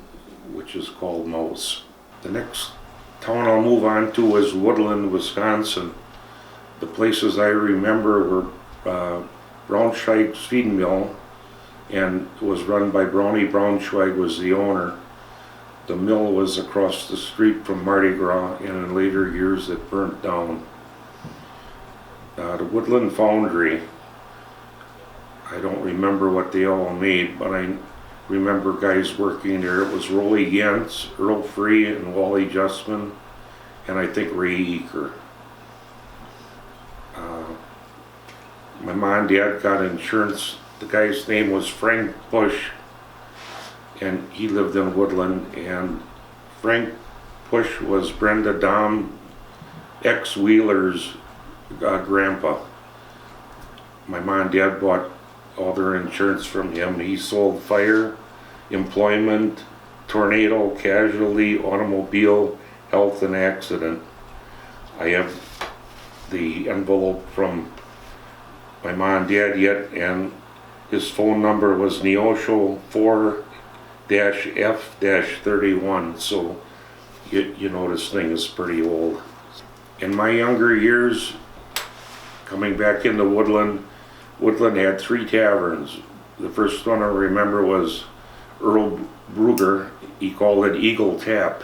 which is called Mouse. The next town I'll move on to was Woodland, Wisconsin. The places I remember were Braunschweig's Feed Mill, and it was run by Brownie Braunschweig was the owner. The mill was across the street from Mardi Gras, and in later years it burnt down. The Woodland Foundry, I don't remember what they all made, but I remember guys working there. It was Rolly Yentz, Earl Free, and Wally Justman, and I think Ray Eaker. My mom and dad got insurance. The guy's name was Frank Bush, and he lived in Woodland. And Frank Bush was Brenda Dom ex-Wheeler's grandpa. My mom and dad bought all their insurance from him. He sold fire, employment, tornado, casualty, automobile, health, and accident. I have the envelope from my mom and dad yet, and his phone number was Neosho 4-F-31, so you know this thing is pretty old. In my younger years, coming back into Woodland had 3 taverns. The first one I remember was Earl Bruger. He called it Eagle Tap.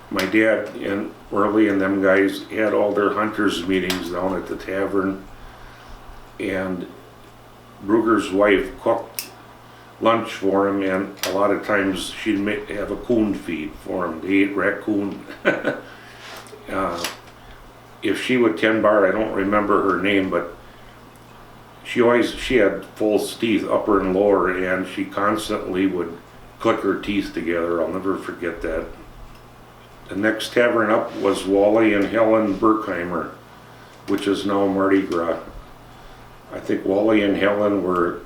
My dad and Early and them guys had all their hunters meetings down at the tavern, and Bruger's wife cooked lunch for him, and a lot of times she'd have a coon feed for him. They ate raccoon. If she would tend bar, I don't remember her name, but she had false teeth, upper and lower, and she constantly would click her teeth together. I'll never forget that. The next tavern up was Wally and Helen Berkheimer, which is now Mardi Gras. I think Wally and Helen were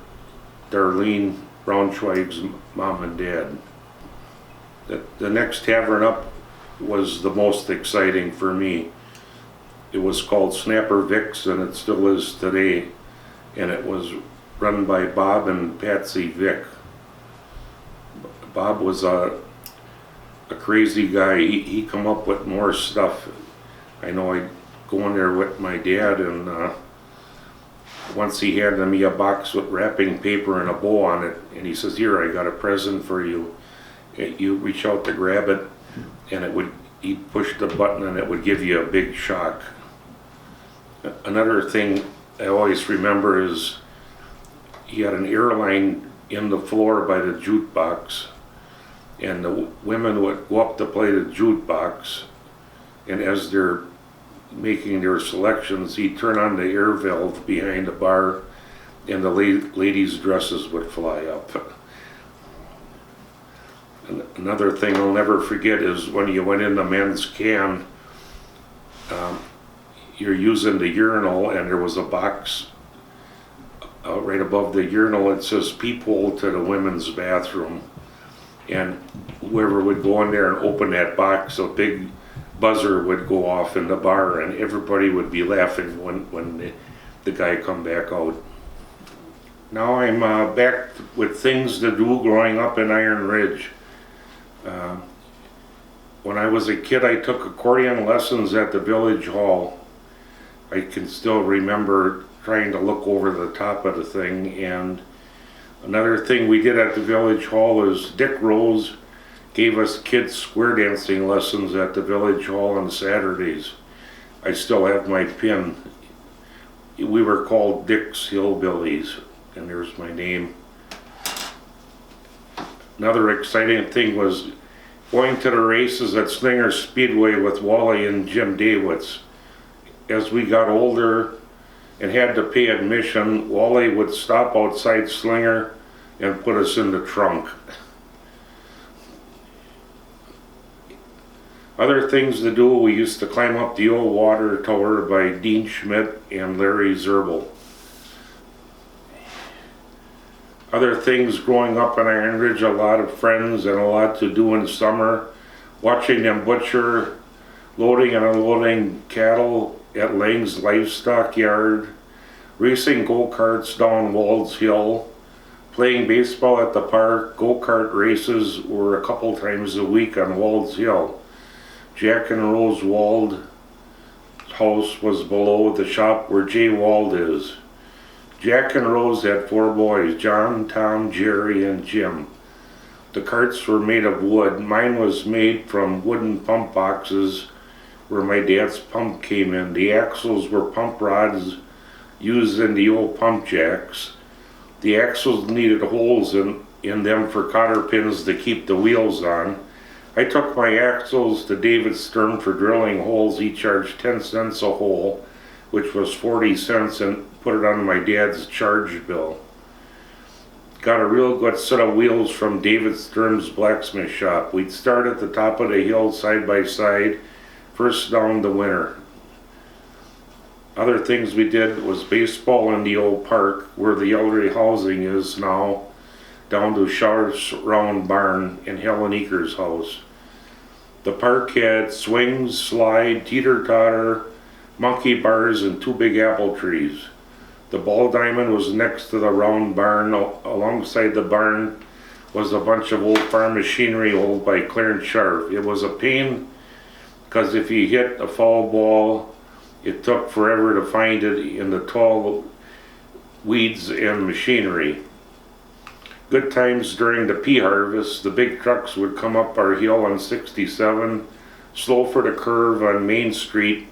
Darlene Braunschweig's mom and dad. The next tavern up was the most exciting for me. It was called Snapper Vic's, and it still is today, and it was run by Bob and Patsy Vick. Bob was a crazy guy. He come up with more stuff. I know I'd go in there with my dad, and once he handed me a box with wrapping paper and a bow on it, and he says, "Here, I got a present for you." You reach out to grab it, and he'd push the button and it would give you a big shock. Another thing I always remember is he had an airline in the floor by the jukebox, and the women would go up to play the jukebox, and as they're making their selections, he'd turn on the air valve behind the bar, and the ladies' dresses would fly up. Another thing I'll never forget is when you went in the men's can, you're using the urinal and there was a box right above the urinal. It says peephole to the women's bathroom. And whoever would go in there and open that box, a big buzzer would go off in the bar and everybody would be laughing when the guy come back out. Now I'm back with things to do growing up in Iron Ridge. When I was a kid, I took accordion lessons at the village hall. I can still remember trying to look over the top of the thing. And another thing we did at the village hall is Dick Rose gave us kids square dancing lessons at the village hall on Saturdays. I still have my pin. We were called Dick's Hillbillies, and there's my name. Another exciting thing was going to the races at Slinger Speedway with Wally and Jim Dawids. As we got older and had to pay admission, Wally would stop outside Slinger and put us in the trunk. Other things to do, we used to climb up the old water tower by Dean Schmidt and Larry Zerbel. Other things growing up in Iron Ridge, a lot of friends and a lot to do in summer. Watching them butcher, loading and unloading cattle at Lang's livestock yard, racing go-karts down Wald's Hill, playing baseball at the park. Go-kart races were a couple times a week on Wald's Hill. Jack and Rose Wald house was below the shop where Jay Wald is. Jack and Rose had 4 boys, John, Tom, Jerry, and Jim. The carts were made of wood. Mine was made from wooden pump boxes where my dad's pump came in. The axles were pump rods used in the old pump jacks. The axles needed holes in them for cotter pins to keep the wheels on. I took my axles to David Stern for drilling holes. He charged 10 cents a hole, which was 40 cents, and put it on my dad's charge bill. Got a real good set of wheels from David Stern's blacksmith shop. We'd start at the top of the hill side by side, first down the winter. Other things we did was baseball in the old park where the elderly housing is now, down to Shaw's Round Barn in Helen Eaker's house. The park had swings, slide, teeter-totter, monkey bars, and 2 big apple trees. The ball diamond was next to the round barn. Alongside the barn was a bunch of old farm machinery owned by Clarence Sharp. It was a pain because if you hit a foul ball, it took forever to find it in the tall weeds and machinery. Good times during the pea harvest. The big trucks would come up our hill on 67, slow for the curve on Main Street,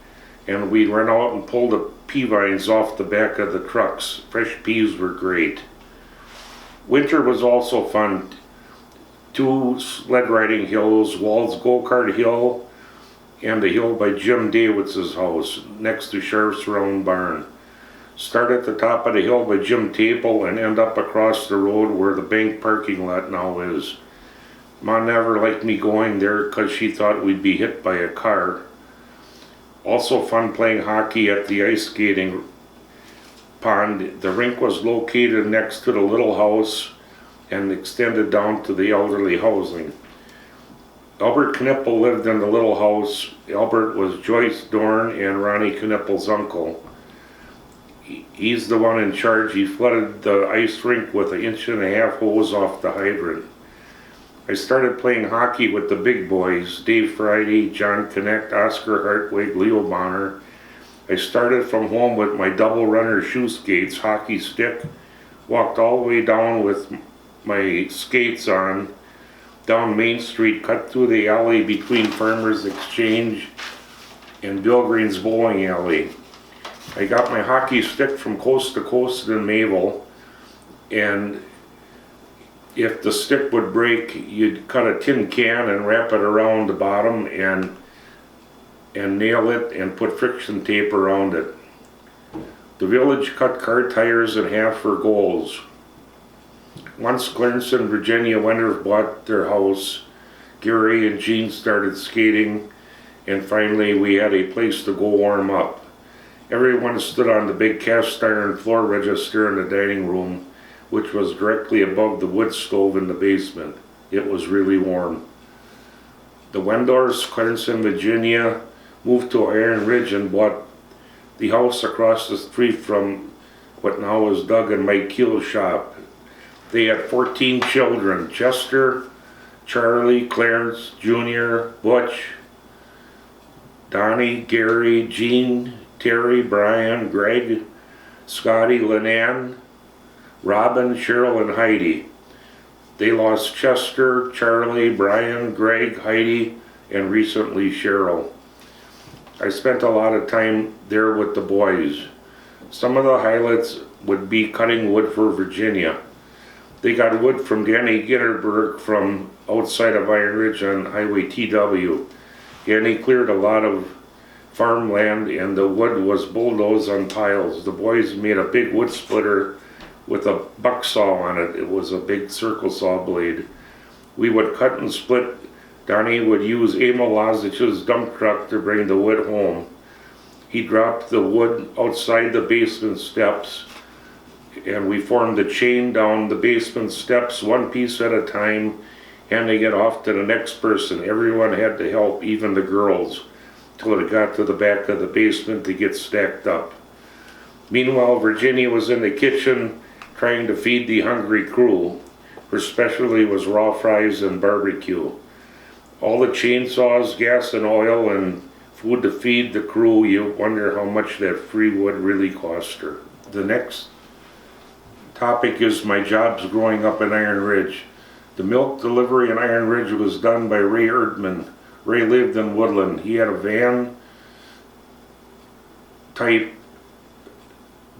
and we'd run out and pull the pea vines off the back of the trucks. Fresh peas were great. Winter was also fun. 2 sled riding hills, Wald's Go-Kart Hill and the hill by Jim Dawids' house next to Sharp's Round Barn. Start at the top of the hill by Jim Taple and end up across the road where the bank parking lot now is. Ma never liked me going there because she thought we'd be hit by a car. Also fun playing hockey at the ice skating pond. The rink was located next to the little house and extended down to the elderly housing. Albert Knippel lived in the little house. Albert was Joyce Dorn and Ronnie Knippel's uncle. He's the one in charge. He flooded the ice rink with an 1.5-inch hose off the hydrant. I started playing hockey with the big boys, Dave Friday, John Connect, Oscar Hartwig, Leo Bonner. I started from home with my double runner shoe skates, hockey stick, walked all the way down with my skates on, down Main Street, cut through the alley between Farmers Exchange and Bill Green's bowling alley. I got my hockey stick from Coast to Coast in Mayville, and if the stick would break, you'd cut a tin can and wrap it around the bottom and nail it and put friction tape around it. The village cut car tires in half for goals. Once Clarence and Virginia Winter bought their house, Gary and Jean started skating, and finally we had a place to go warm up. Everyone stood on the big cast iron floor register in the dining room, which was directly above the wood stove in the basement. It was really warm. The Wendors, Clarence and Virginia, moved to Iron Ridge and bought the house across the street from what now is Doug and Mike Keel's shop. They had 14 children: Chester, Charlie, Clarence, Junior, Butch, Donnie, Gary, Jean, Terry, Brian, Greg, Scotty, Lynanne, Robin, Cheryl, and Heidi. They lost Chester, Charlie, Brian, Greg, Heidi, and recently Cheryl. I spent a lot of time there with the boys. Some of the highlights would be cutting wood for Virginia. They got wood from Danny Gitterberg from outside of Iron Ridge on Highway TW. Danny cleared a lot of farmland and the wood was bulldozed on piles. The boys made a big wood splitter with a buck saw on it. It was a big circle saw blade. We would cut and split. Donnie would use Emil Lozich's dump truck to bring the wood home. He dropped the wood outside the basement steps, and we formed a chain down the basement steps, one piece at a time, handing it off to the next person. Everyone had to help, even the girls, till it got to the back of the basement to get stacked up. Meanwhile, Virginia was in the kitchen trying to feed the hungry crew. Her specialty was raw fries and barbecue. All the chainsaws, gas and oil, and food to feed the crew. You wonder how much that free wood really cost her. The next topic is my jobs growing up in Iron Ridge. The milk delivery in Iron Ridge was done by Ray Erdman. Ray lived in Woodland. He had a van type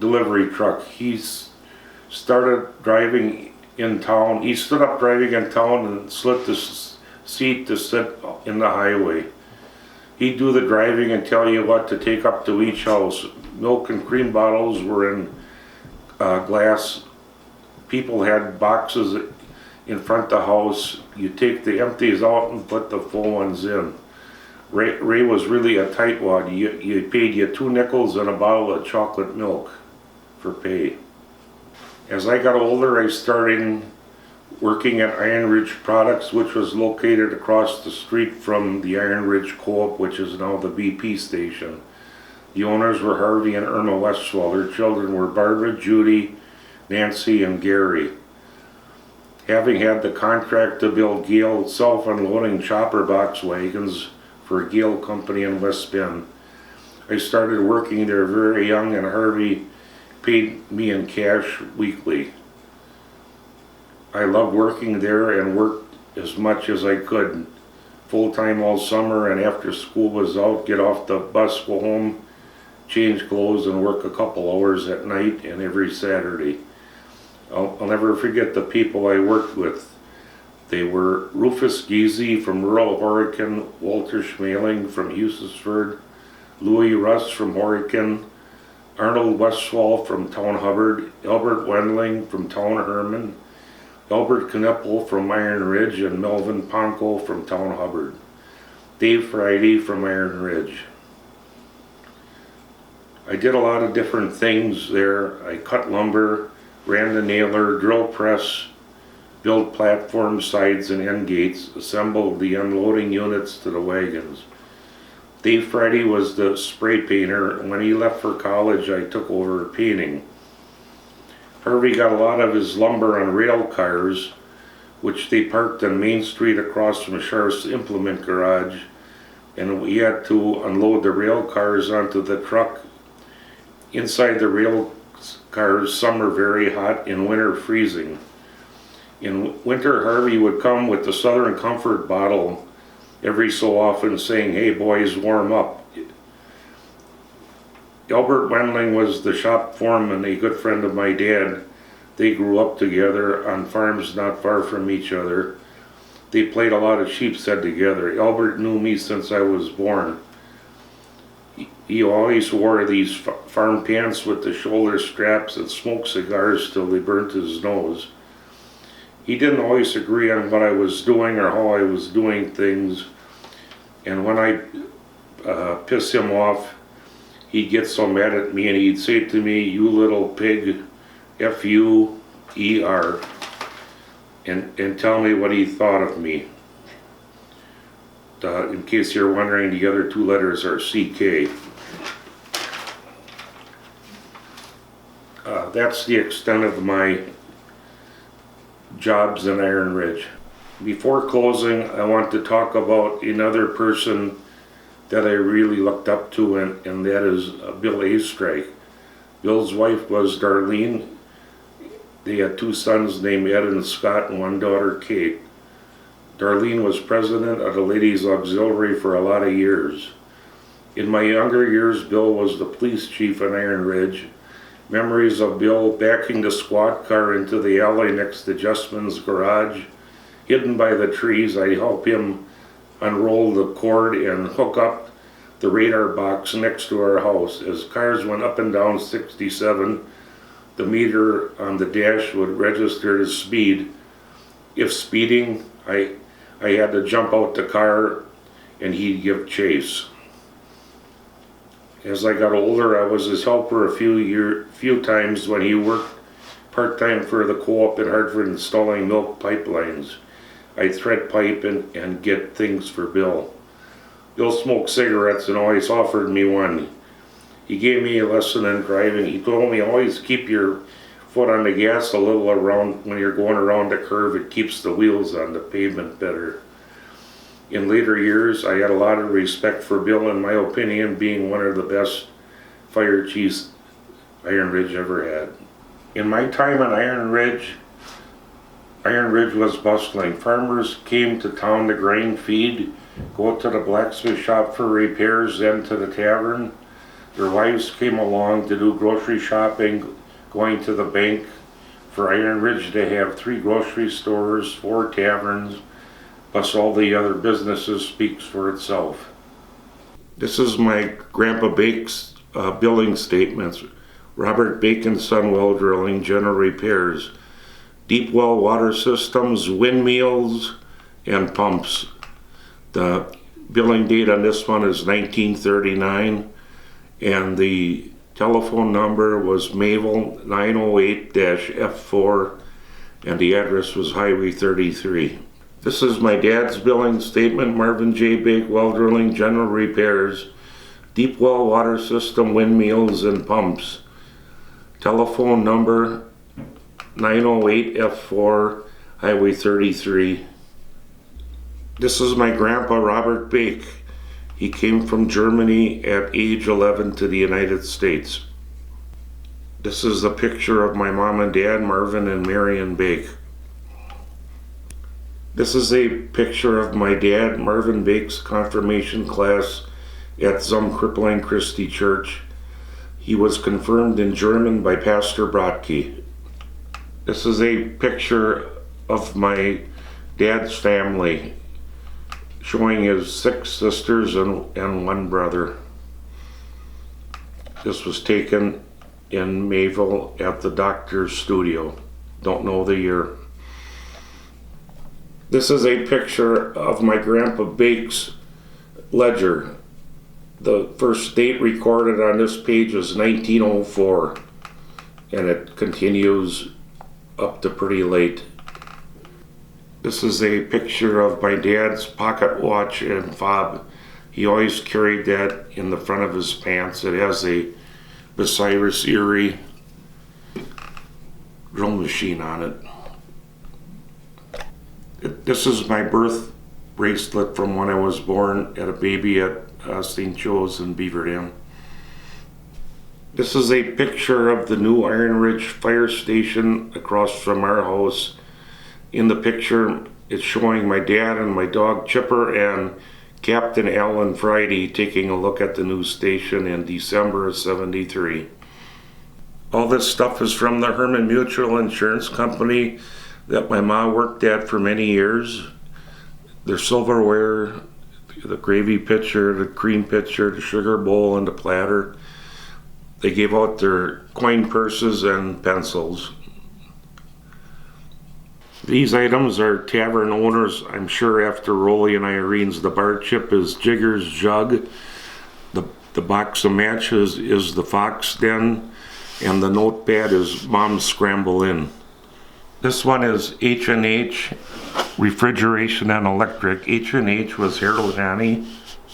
delivery truck. He started driving in town. He stood up driving in town and slit the seat to sit in the highway. He'd do the driving and tell you what to take up to each house. Milk and cream bottles were in glass. People had boxes in front of the house. You take the empties out and put the full ones in. Ray was really a tightwad. You paid you 2 nickels and a bottle of chocolate milk for pay. As I got older, I started working at Iron Ridge Products, which was located across the street from the Iron Ridge Co-op, which is now the BP station. The owners were Harvey and Irma Westwell. Their children were Barbara, Judy, Nancy, and Gary. Having had the contract to build Gale self-unloading chopper box wagons for a Gale company in West Bend, I started working there very young, and Harvey paid me in cash weekly. I loved working there and worked as much as I could, full-time all summer, and after school was out, get off the bus, go home, change clothes, and work a couple hours at night and every Saturday. I'll never forget the people I worked with. They were Rufus Giese from rural Horicon, Walter Schmaling from Hughesford, Louis Russ from Horicon, Arnold Westfall from Town Hubbard, Albert Wendling from Town Herman, Albert Knippel from Iron Ridge, and Melvin Ponko from Town Hubbard. Dave Friday from Iron Ridge. I did a lot of different things there. I cut lumber, ran the nailer, drill press, built platform sides and end gates, assembled the unloading units to the wagons. Dave Friday was the spray painter. When he left for college, I took over painting. Harvey got a lot of his lumber on rail cars, which they parked on Main Street across from Sharf's implement garage, and we had to unload the rail cars onto the truck. Inside the rail cars, some are very hot, in winter freezing. In winter, Harvey would come with the Southern Comfort bottle every so often saying, "Hey boys, warm up." Albert Wendling was the shop foreman, a good friend of my dad. They grew up together on farms not far from each other. They played a lot of sheepshead together. Albert knew me since I was born. He always wore these farm pants with the shoulder straps and smoked cigars till they burnt his nose. He didn't always agree on what I was doing or how I was doing things. And when I piss him off, he'd get so mad at me and he'd say to me, "You little pig, F-U-E-R," and tell me what he thought of me. In case you're wondering, the other two letters are C-K. That's the extent of my jobs in Iron Ridge. Before closing, I want to talk about another person that I really looked up to, and that is Bill Astrike. Bill's wife was Darlene. They had two sons named Ed and Scott and one daughter, Kate. Darlene was president of the Ladies Auxiliary for a lot of years. In my younger years, Bill was the police chief in Iron Ridge. Memories of Bill backing the squad car into the alley next to Justman's garage. Hidden by the trees, I'd help him unroll the cord and hook up the radar box next to our house. As cars went up and down 67, the meter on the dash would register the speed. If speeding, I had to jump out the car and he'd give chase. As I got older, I was his helper a few times when he worked part-time for the co-op in Hartford installing milk pipelines. I'd thread pipe and get things for Bill. Bill smoked cigarettes and always offered me one. He gave me a lesson in driving. He told me always keep your foot on the gas a little around when you're going around the curve. It keeps the wheels on the pavement better. In later years, I had a lot of respect for Bill, in my opinion, being one of the best fire chiefs Iron Ridge ever had. In my time in Iron Ridge was bustling. Farmers came to town to grind feed, go to the blacksmith shop for repairs, then to the tavern. Their wives came along to do grocery shopping, going to the bank. For Iron Ridge to have 3 grocery stores, 4 taverns, plus all the other businesses speaks for itself. This is my Grandpa Bake's billing statements. Robert Bacon Son Well Drilling, General Repairs, Deep Well Water Systems, Windmills, and Pumps. The billing date on this one is 1939, and the telephone number was Mayville 908-F4, and the address was Highway 33. This is my dad's billing statement. Marvin J. Bake Well Drilling, General Repairs, Deep Well Water System, Windmills, and Pumps. Telephone number 908-F4, Highway 33. This is my grandpa, Robert Bake. He came from Germany at age 11 to the United States. This is a picture of my mom and dad, Marvin and Marion Bake. This is a picture of my dad, Marvin Bake's confirmation class at Zum Crippling Christi Church. He was confirmed in German by Pastor Brodke. This is a picture of my dad's family, showing his 6 sisters and 1 brother. This was taken in Mayville at the doctor's studio. Don't know the year. This is a picture of my Grandpa Bake's ledger. The first date recorded on this page is 1904, and it continues up to pretty late. This is a picture of my dad's pocket watch and fob. He always carried that in the front of his pants. It has a Bucyrus Erie drill machine on it. This is my birth bracelet from when I was born at a baby at St. Joe's in Beaver Dam. This is a picture of the new Iron Ridge fire station across from our house. In the picture, it's showing my dad and my dog Chipper and Captain Alan Friday taking a look at the new station in December of '73. All this stuff is from the Herman Mutual Insurance Company that my mom worked at for many years. Their silverware, the gravy pitcher, the cream pitcher, the sugar bowl, and the platter. They gave out their coin purses and pencils. These items are tavern owners. I'm sure after Rolly and Irene's, the bar chip is Jigger's Jug. The box of matches is the Fox Den. And the notepad is Mom's Scramble In. This one is H&H, Refrigeration and Electric. H&H was Harold Haney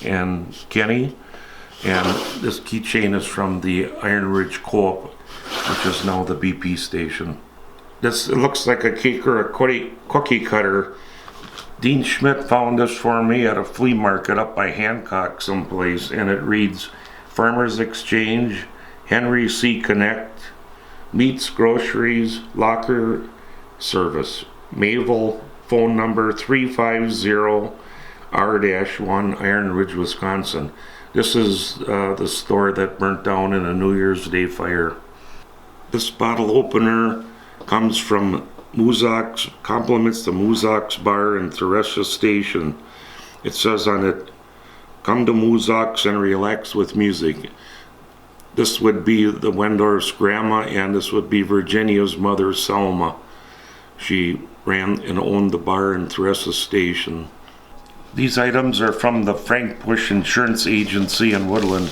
and Kenny. And this keychain is from the Iron Ridge Co-op, which is now the BP station. This, it looks like a cake or a cookie cutter. Dean Schmidt found this for me at a flea market up by Hancock someplace, and it reads Farmers Exchange, Henry C. Connect, Meats, Groceries, Locker Service, Mayville, phone number 350R-1, Iron Ridge, Wisconsin. This is the store that burnt down in a New Year's Day fire. This bottle opener comes from Muzak's, compliments the Muzak's Bar in Thuresha Station. It says on it, come to Muzak's and relax with music. This would be the Wendorf's grandma, and this would be Virginia's mother, Selma. She ran and owned the bar in Thuresha Station. These items are from the Frank Bush Insurance Agency in Woodland.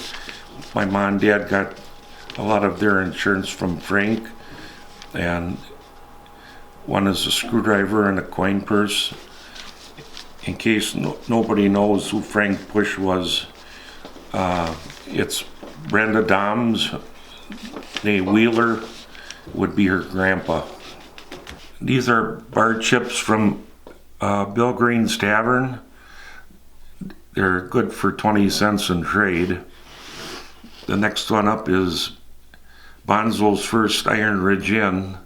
My mom and dad got a lot of their insurance from Frank, and one is a screwdriver and a coin purse. In case nobody knows who Frank Bush was, it's Brenda Doms, Nay Wheeler would be her grandpa. These are bar chips from Bill Green's Tavern. They're good for 20 cents in trade. The next one up is Bonzo's First Iron Ridge Inn.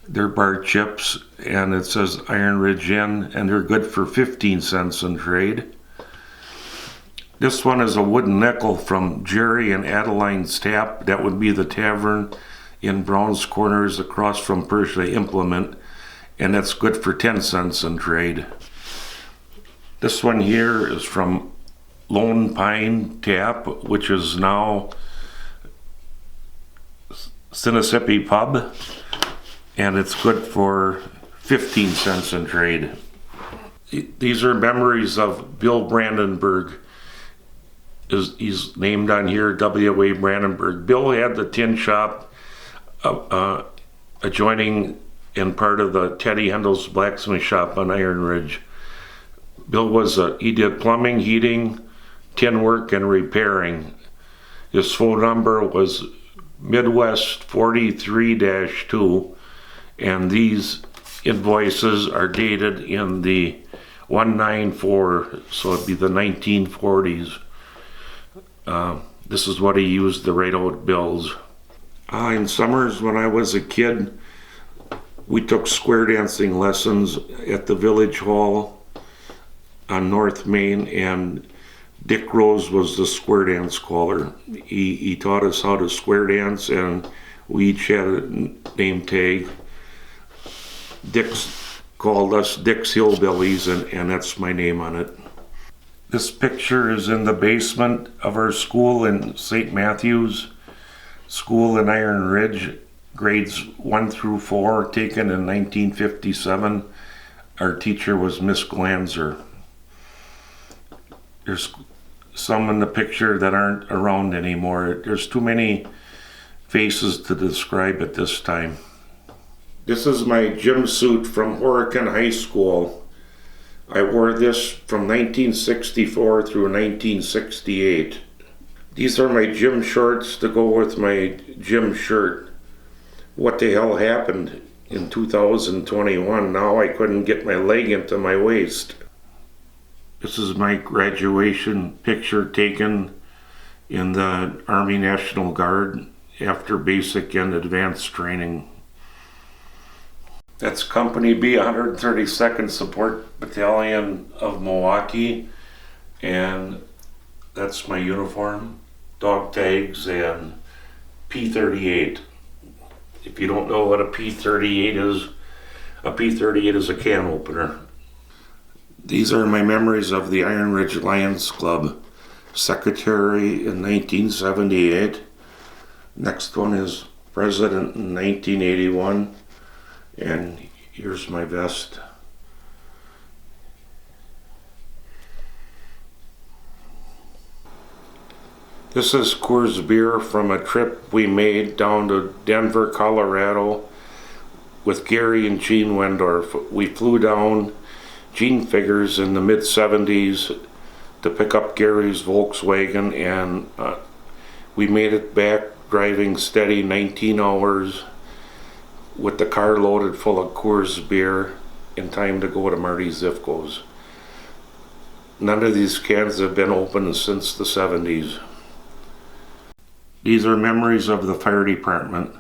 They're bar chips, and it says Iron Ridge Inn, and they're good for 15 cents in trade. This one is a wooden nickel from Jerry and Adeline's Tap. That would be the tavern in Brown's Corners across from Persia Implement, and that's good for 10 cents in trade. This one here is from Lone Pine Tap, which is now Sinisippi Pub, and it's good for 15 cents in trade. These are memories of Bill Brandenburg. He's named on here W.A. Brandenburg. Bill had the tin shop adjoining and part of the Teddy Hendel's blacksmith shop on Iron Ridge. Bill he did plumbing, heating, tin work, and repairing. His phone number was Midwest 43-2, and these invoices are dated in the 194, so it'd be the 1940s. This is what he used to write out bills. In summers when I was a kid, we took square dancing lessons at the Village Hall on North Main, and Dick Rose was the square dance caller. He taught us how to square dance, and we each had a name tag. Dick's called us Dick's Hillbillies, and that's my name on it. This picture is in the basement of our school in St. Matthew's School in Iron Ridge, grades 1 through 4, taken in 1957. Our teacher was Miss Glanzer. There's some in the picture that aren't around anymore. There's too many faces to describe at this time. This is my gym suit from Horicon High School. I wore this from 1964 through 1968. These are my gym shorts to go with my gym shirt. What the hell happened in 2021? Now I couldn't get my leg into my waist. This is my graduation picture taken in the Army National Guard after basic and advanced training. That's Company B, 132nd Support Battalion of Milwaukee, and that's my uniform, dog tags, and P38. If you don't know what a P38 is a can opener. These are my memories of the Iron Ridge Lions Club. Secretary in 1978. Next one is president in 1981. And Here's my vest. This is Coors beer from a trip we made down to Denver, Colorado with Gary and Gene Wendorf. We flew down, Gene figures, in the mid-70s to pick up Gary's Volkswagen, and we made it back driving steady 19 hours with the car loaded full of Coors beer in time to go to Marty Zifko's. None of these cans have been opened since the 70s. These are memories of the fire department.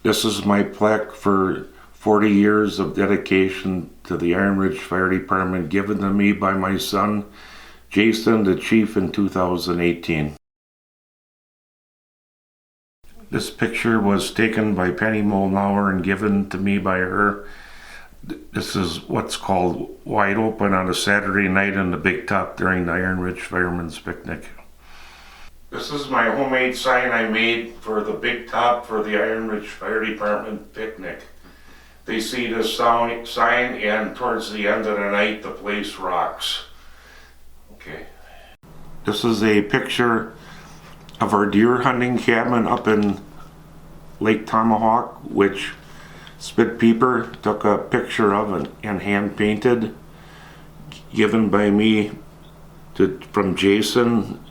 This is my plaque for 40 years of dedication to the Iron Ridge Fire Department, given to me by my son, Jason, the chief, in 2018. This picture was taken by Penny Molnauer and given to me by her. This is what's called wide open on a Saturday night in the Big Top during the Iron Ridge Fireman's Picnic. This is my homemade sign I made for the Big Top for the Iron Ridge Fire Department picnic. They see this sign, and towards the end of the night, the place rocks. Okay. This is a picture of our deer hunting cabin up in Lake Tomahawk, which Spit Peeper took a picture of and hand painted, given by me from Jason,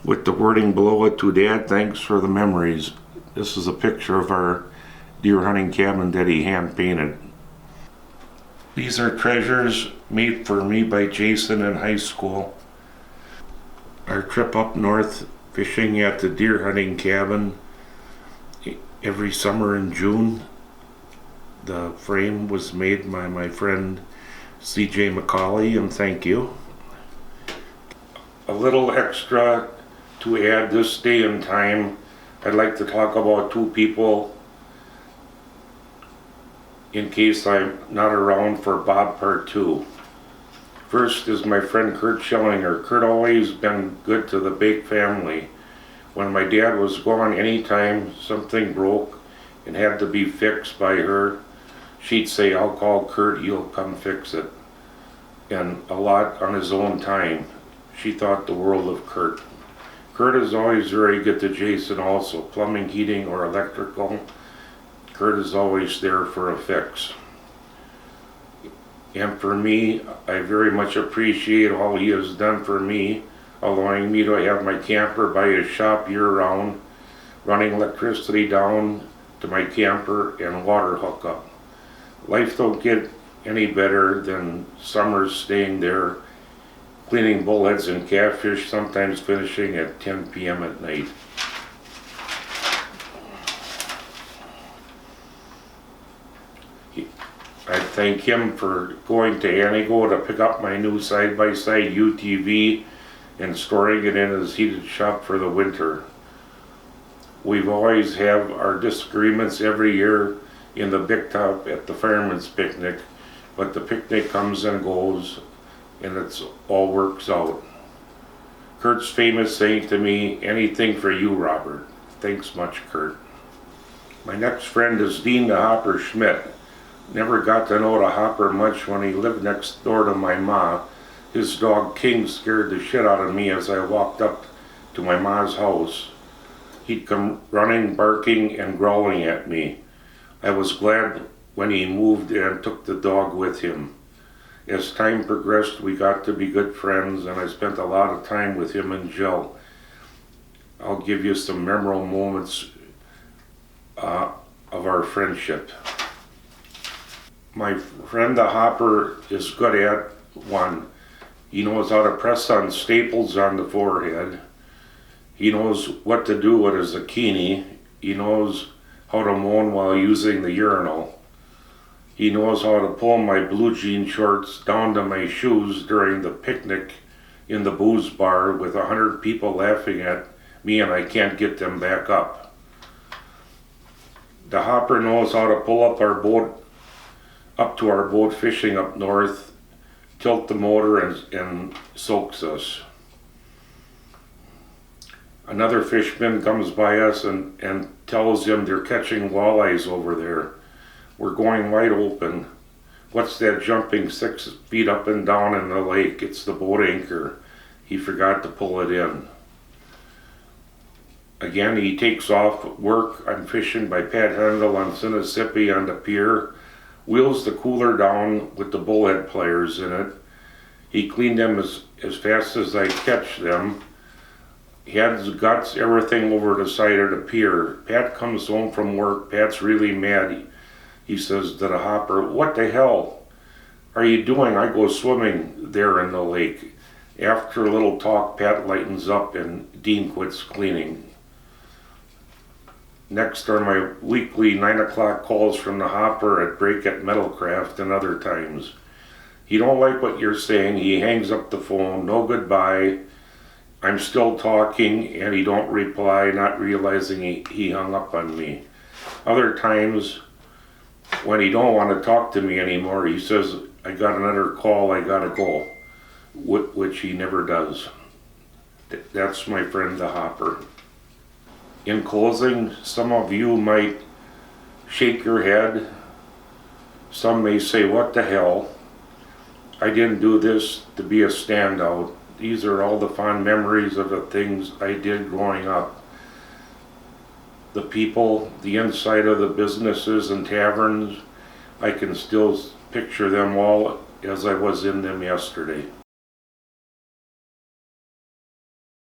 with the wording below it, "To Dad, thanks for the memories." This is a picture of our deer hunting cabin that he hand painted. These are treasures made for me by Jason in high school. Our trip up north fishing at the deer hunting cabin every summer in June. The frame was made by my friend C.J. McCauley, and thank you. A little extra to add this day and time, I'd like to talk about two people in case I'm not around for Bob Part 2. First is my friend Kurt Schillinger. Kurt always been good to the Boeck family. When my dad was gone, anytime something broke and had to be fixed by her, she'd say, "I'll call Kurt, he'll come fix it." And a lot on his own time. She thought the world of Kurt. Kurt is always very good to Jason also. Plumbing, heating, or electrical, Kurt is always there for a fix. And for me, I very much appreciate all he has done for me, allowing me to have my camper by his shop year-round, running electricity down to my camper and water hookup. Life don't get any better than summers staying there, cleaning bullheads and catfish, sometimes finishing at 10 p.m. at night. I thank him for going to Anigo to pick up my new side-by-side UTV and storing it in his heated shop for the winter. We've always have our disagreements every year in the Big Top at the Fireman's Picnic, but the picnic comes and goes, and it's all works out. Kurt's famous saying to me, "Anything for you, Robert." Thanks much, Kurt. My next friend is Dean the Hopper Schmidt. Never got to know the Hopper much when he lived next door to my ma. His dog King scared the shit out of me as I walked up to my ma's house. He'd come running, barking, and growling at me. I was glad when he moved and took the dog with him. As time progressed, we got to be good friends, and I spent a lot of time with him and Jill. I'll give you some memorable moments of our friendship. My friend the Hopper is good at one. He knows how to press on staples on the forehead. He knows what to do with a zucchini. He knows how to moan while using the urinal. He knows how to pull my blue jean shorts down to my shoes during the picnic in the booze bar with 100 people laughing at me and I can't get them back up. The Hopper knows how to pull up our boat up to our boat fishing up north, tilt the motor and soaks us. Another fisherman comes by us and tells him they're catching walleyes over there. We're going wide open. What's that jumping 6 feet up and down in the lake? It's the boat anchor. He forgot to pull it in. Again, he takes off work on fishing by Panhandle on Sinisippi on the pier, wheels the cooler down with the bullhead pliers in it. He cleaned them as fast as I catch them. Heads, guts, everything over the side of the pier. Pat comes home from work. Pat's really mad. He says to the hopper, "What the hell are you doing?" I go swimming there in the lake. After a little talk, Pat lightens up and Dean quits cleaning. Next are my weekly 9 o'clock calls from the hopper at break at Metalcraft and other times. He don't like what you're saying. He hangs up the phone. No goodbye. I'm still talking and he don't reply, not realizing he hung up on me. Other times, when he don't want to talk to me anymore, he says, "I got another call, I gotta go," which he never does. That's my friend the hopper. In closing, some of you might shake your head. Some may say, "What the hell? I didn't do this to be a standout." These are all the fond memories of the things I did growing up. The people, the inside of the businesses and taverns, I can still picture them all as I was in them yesterday.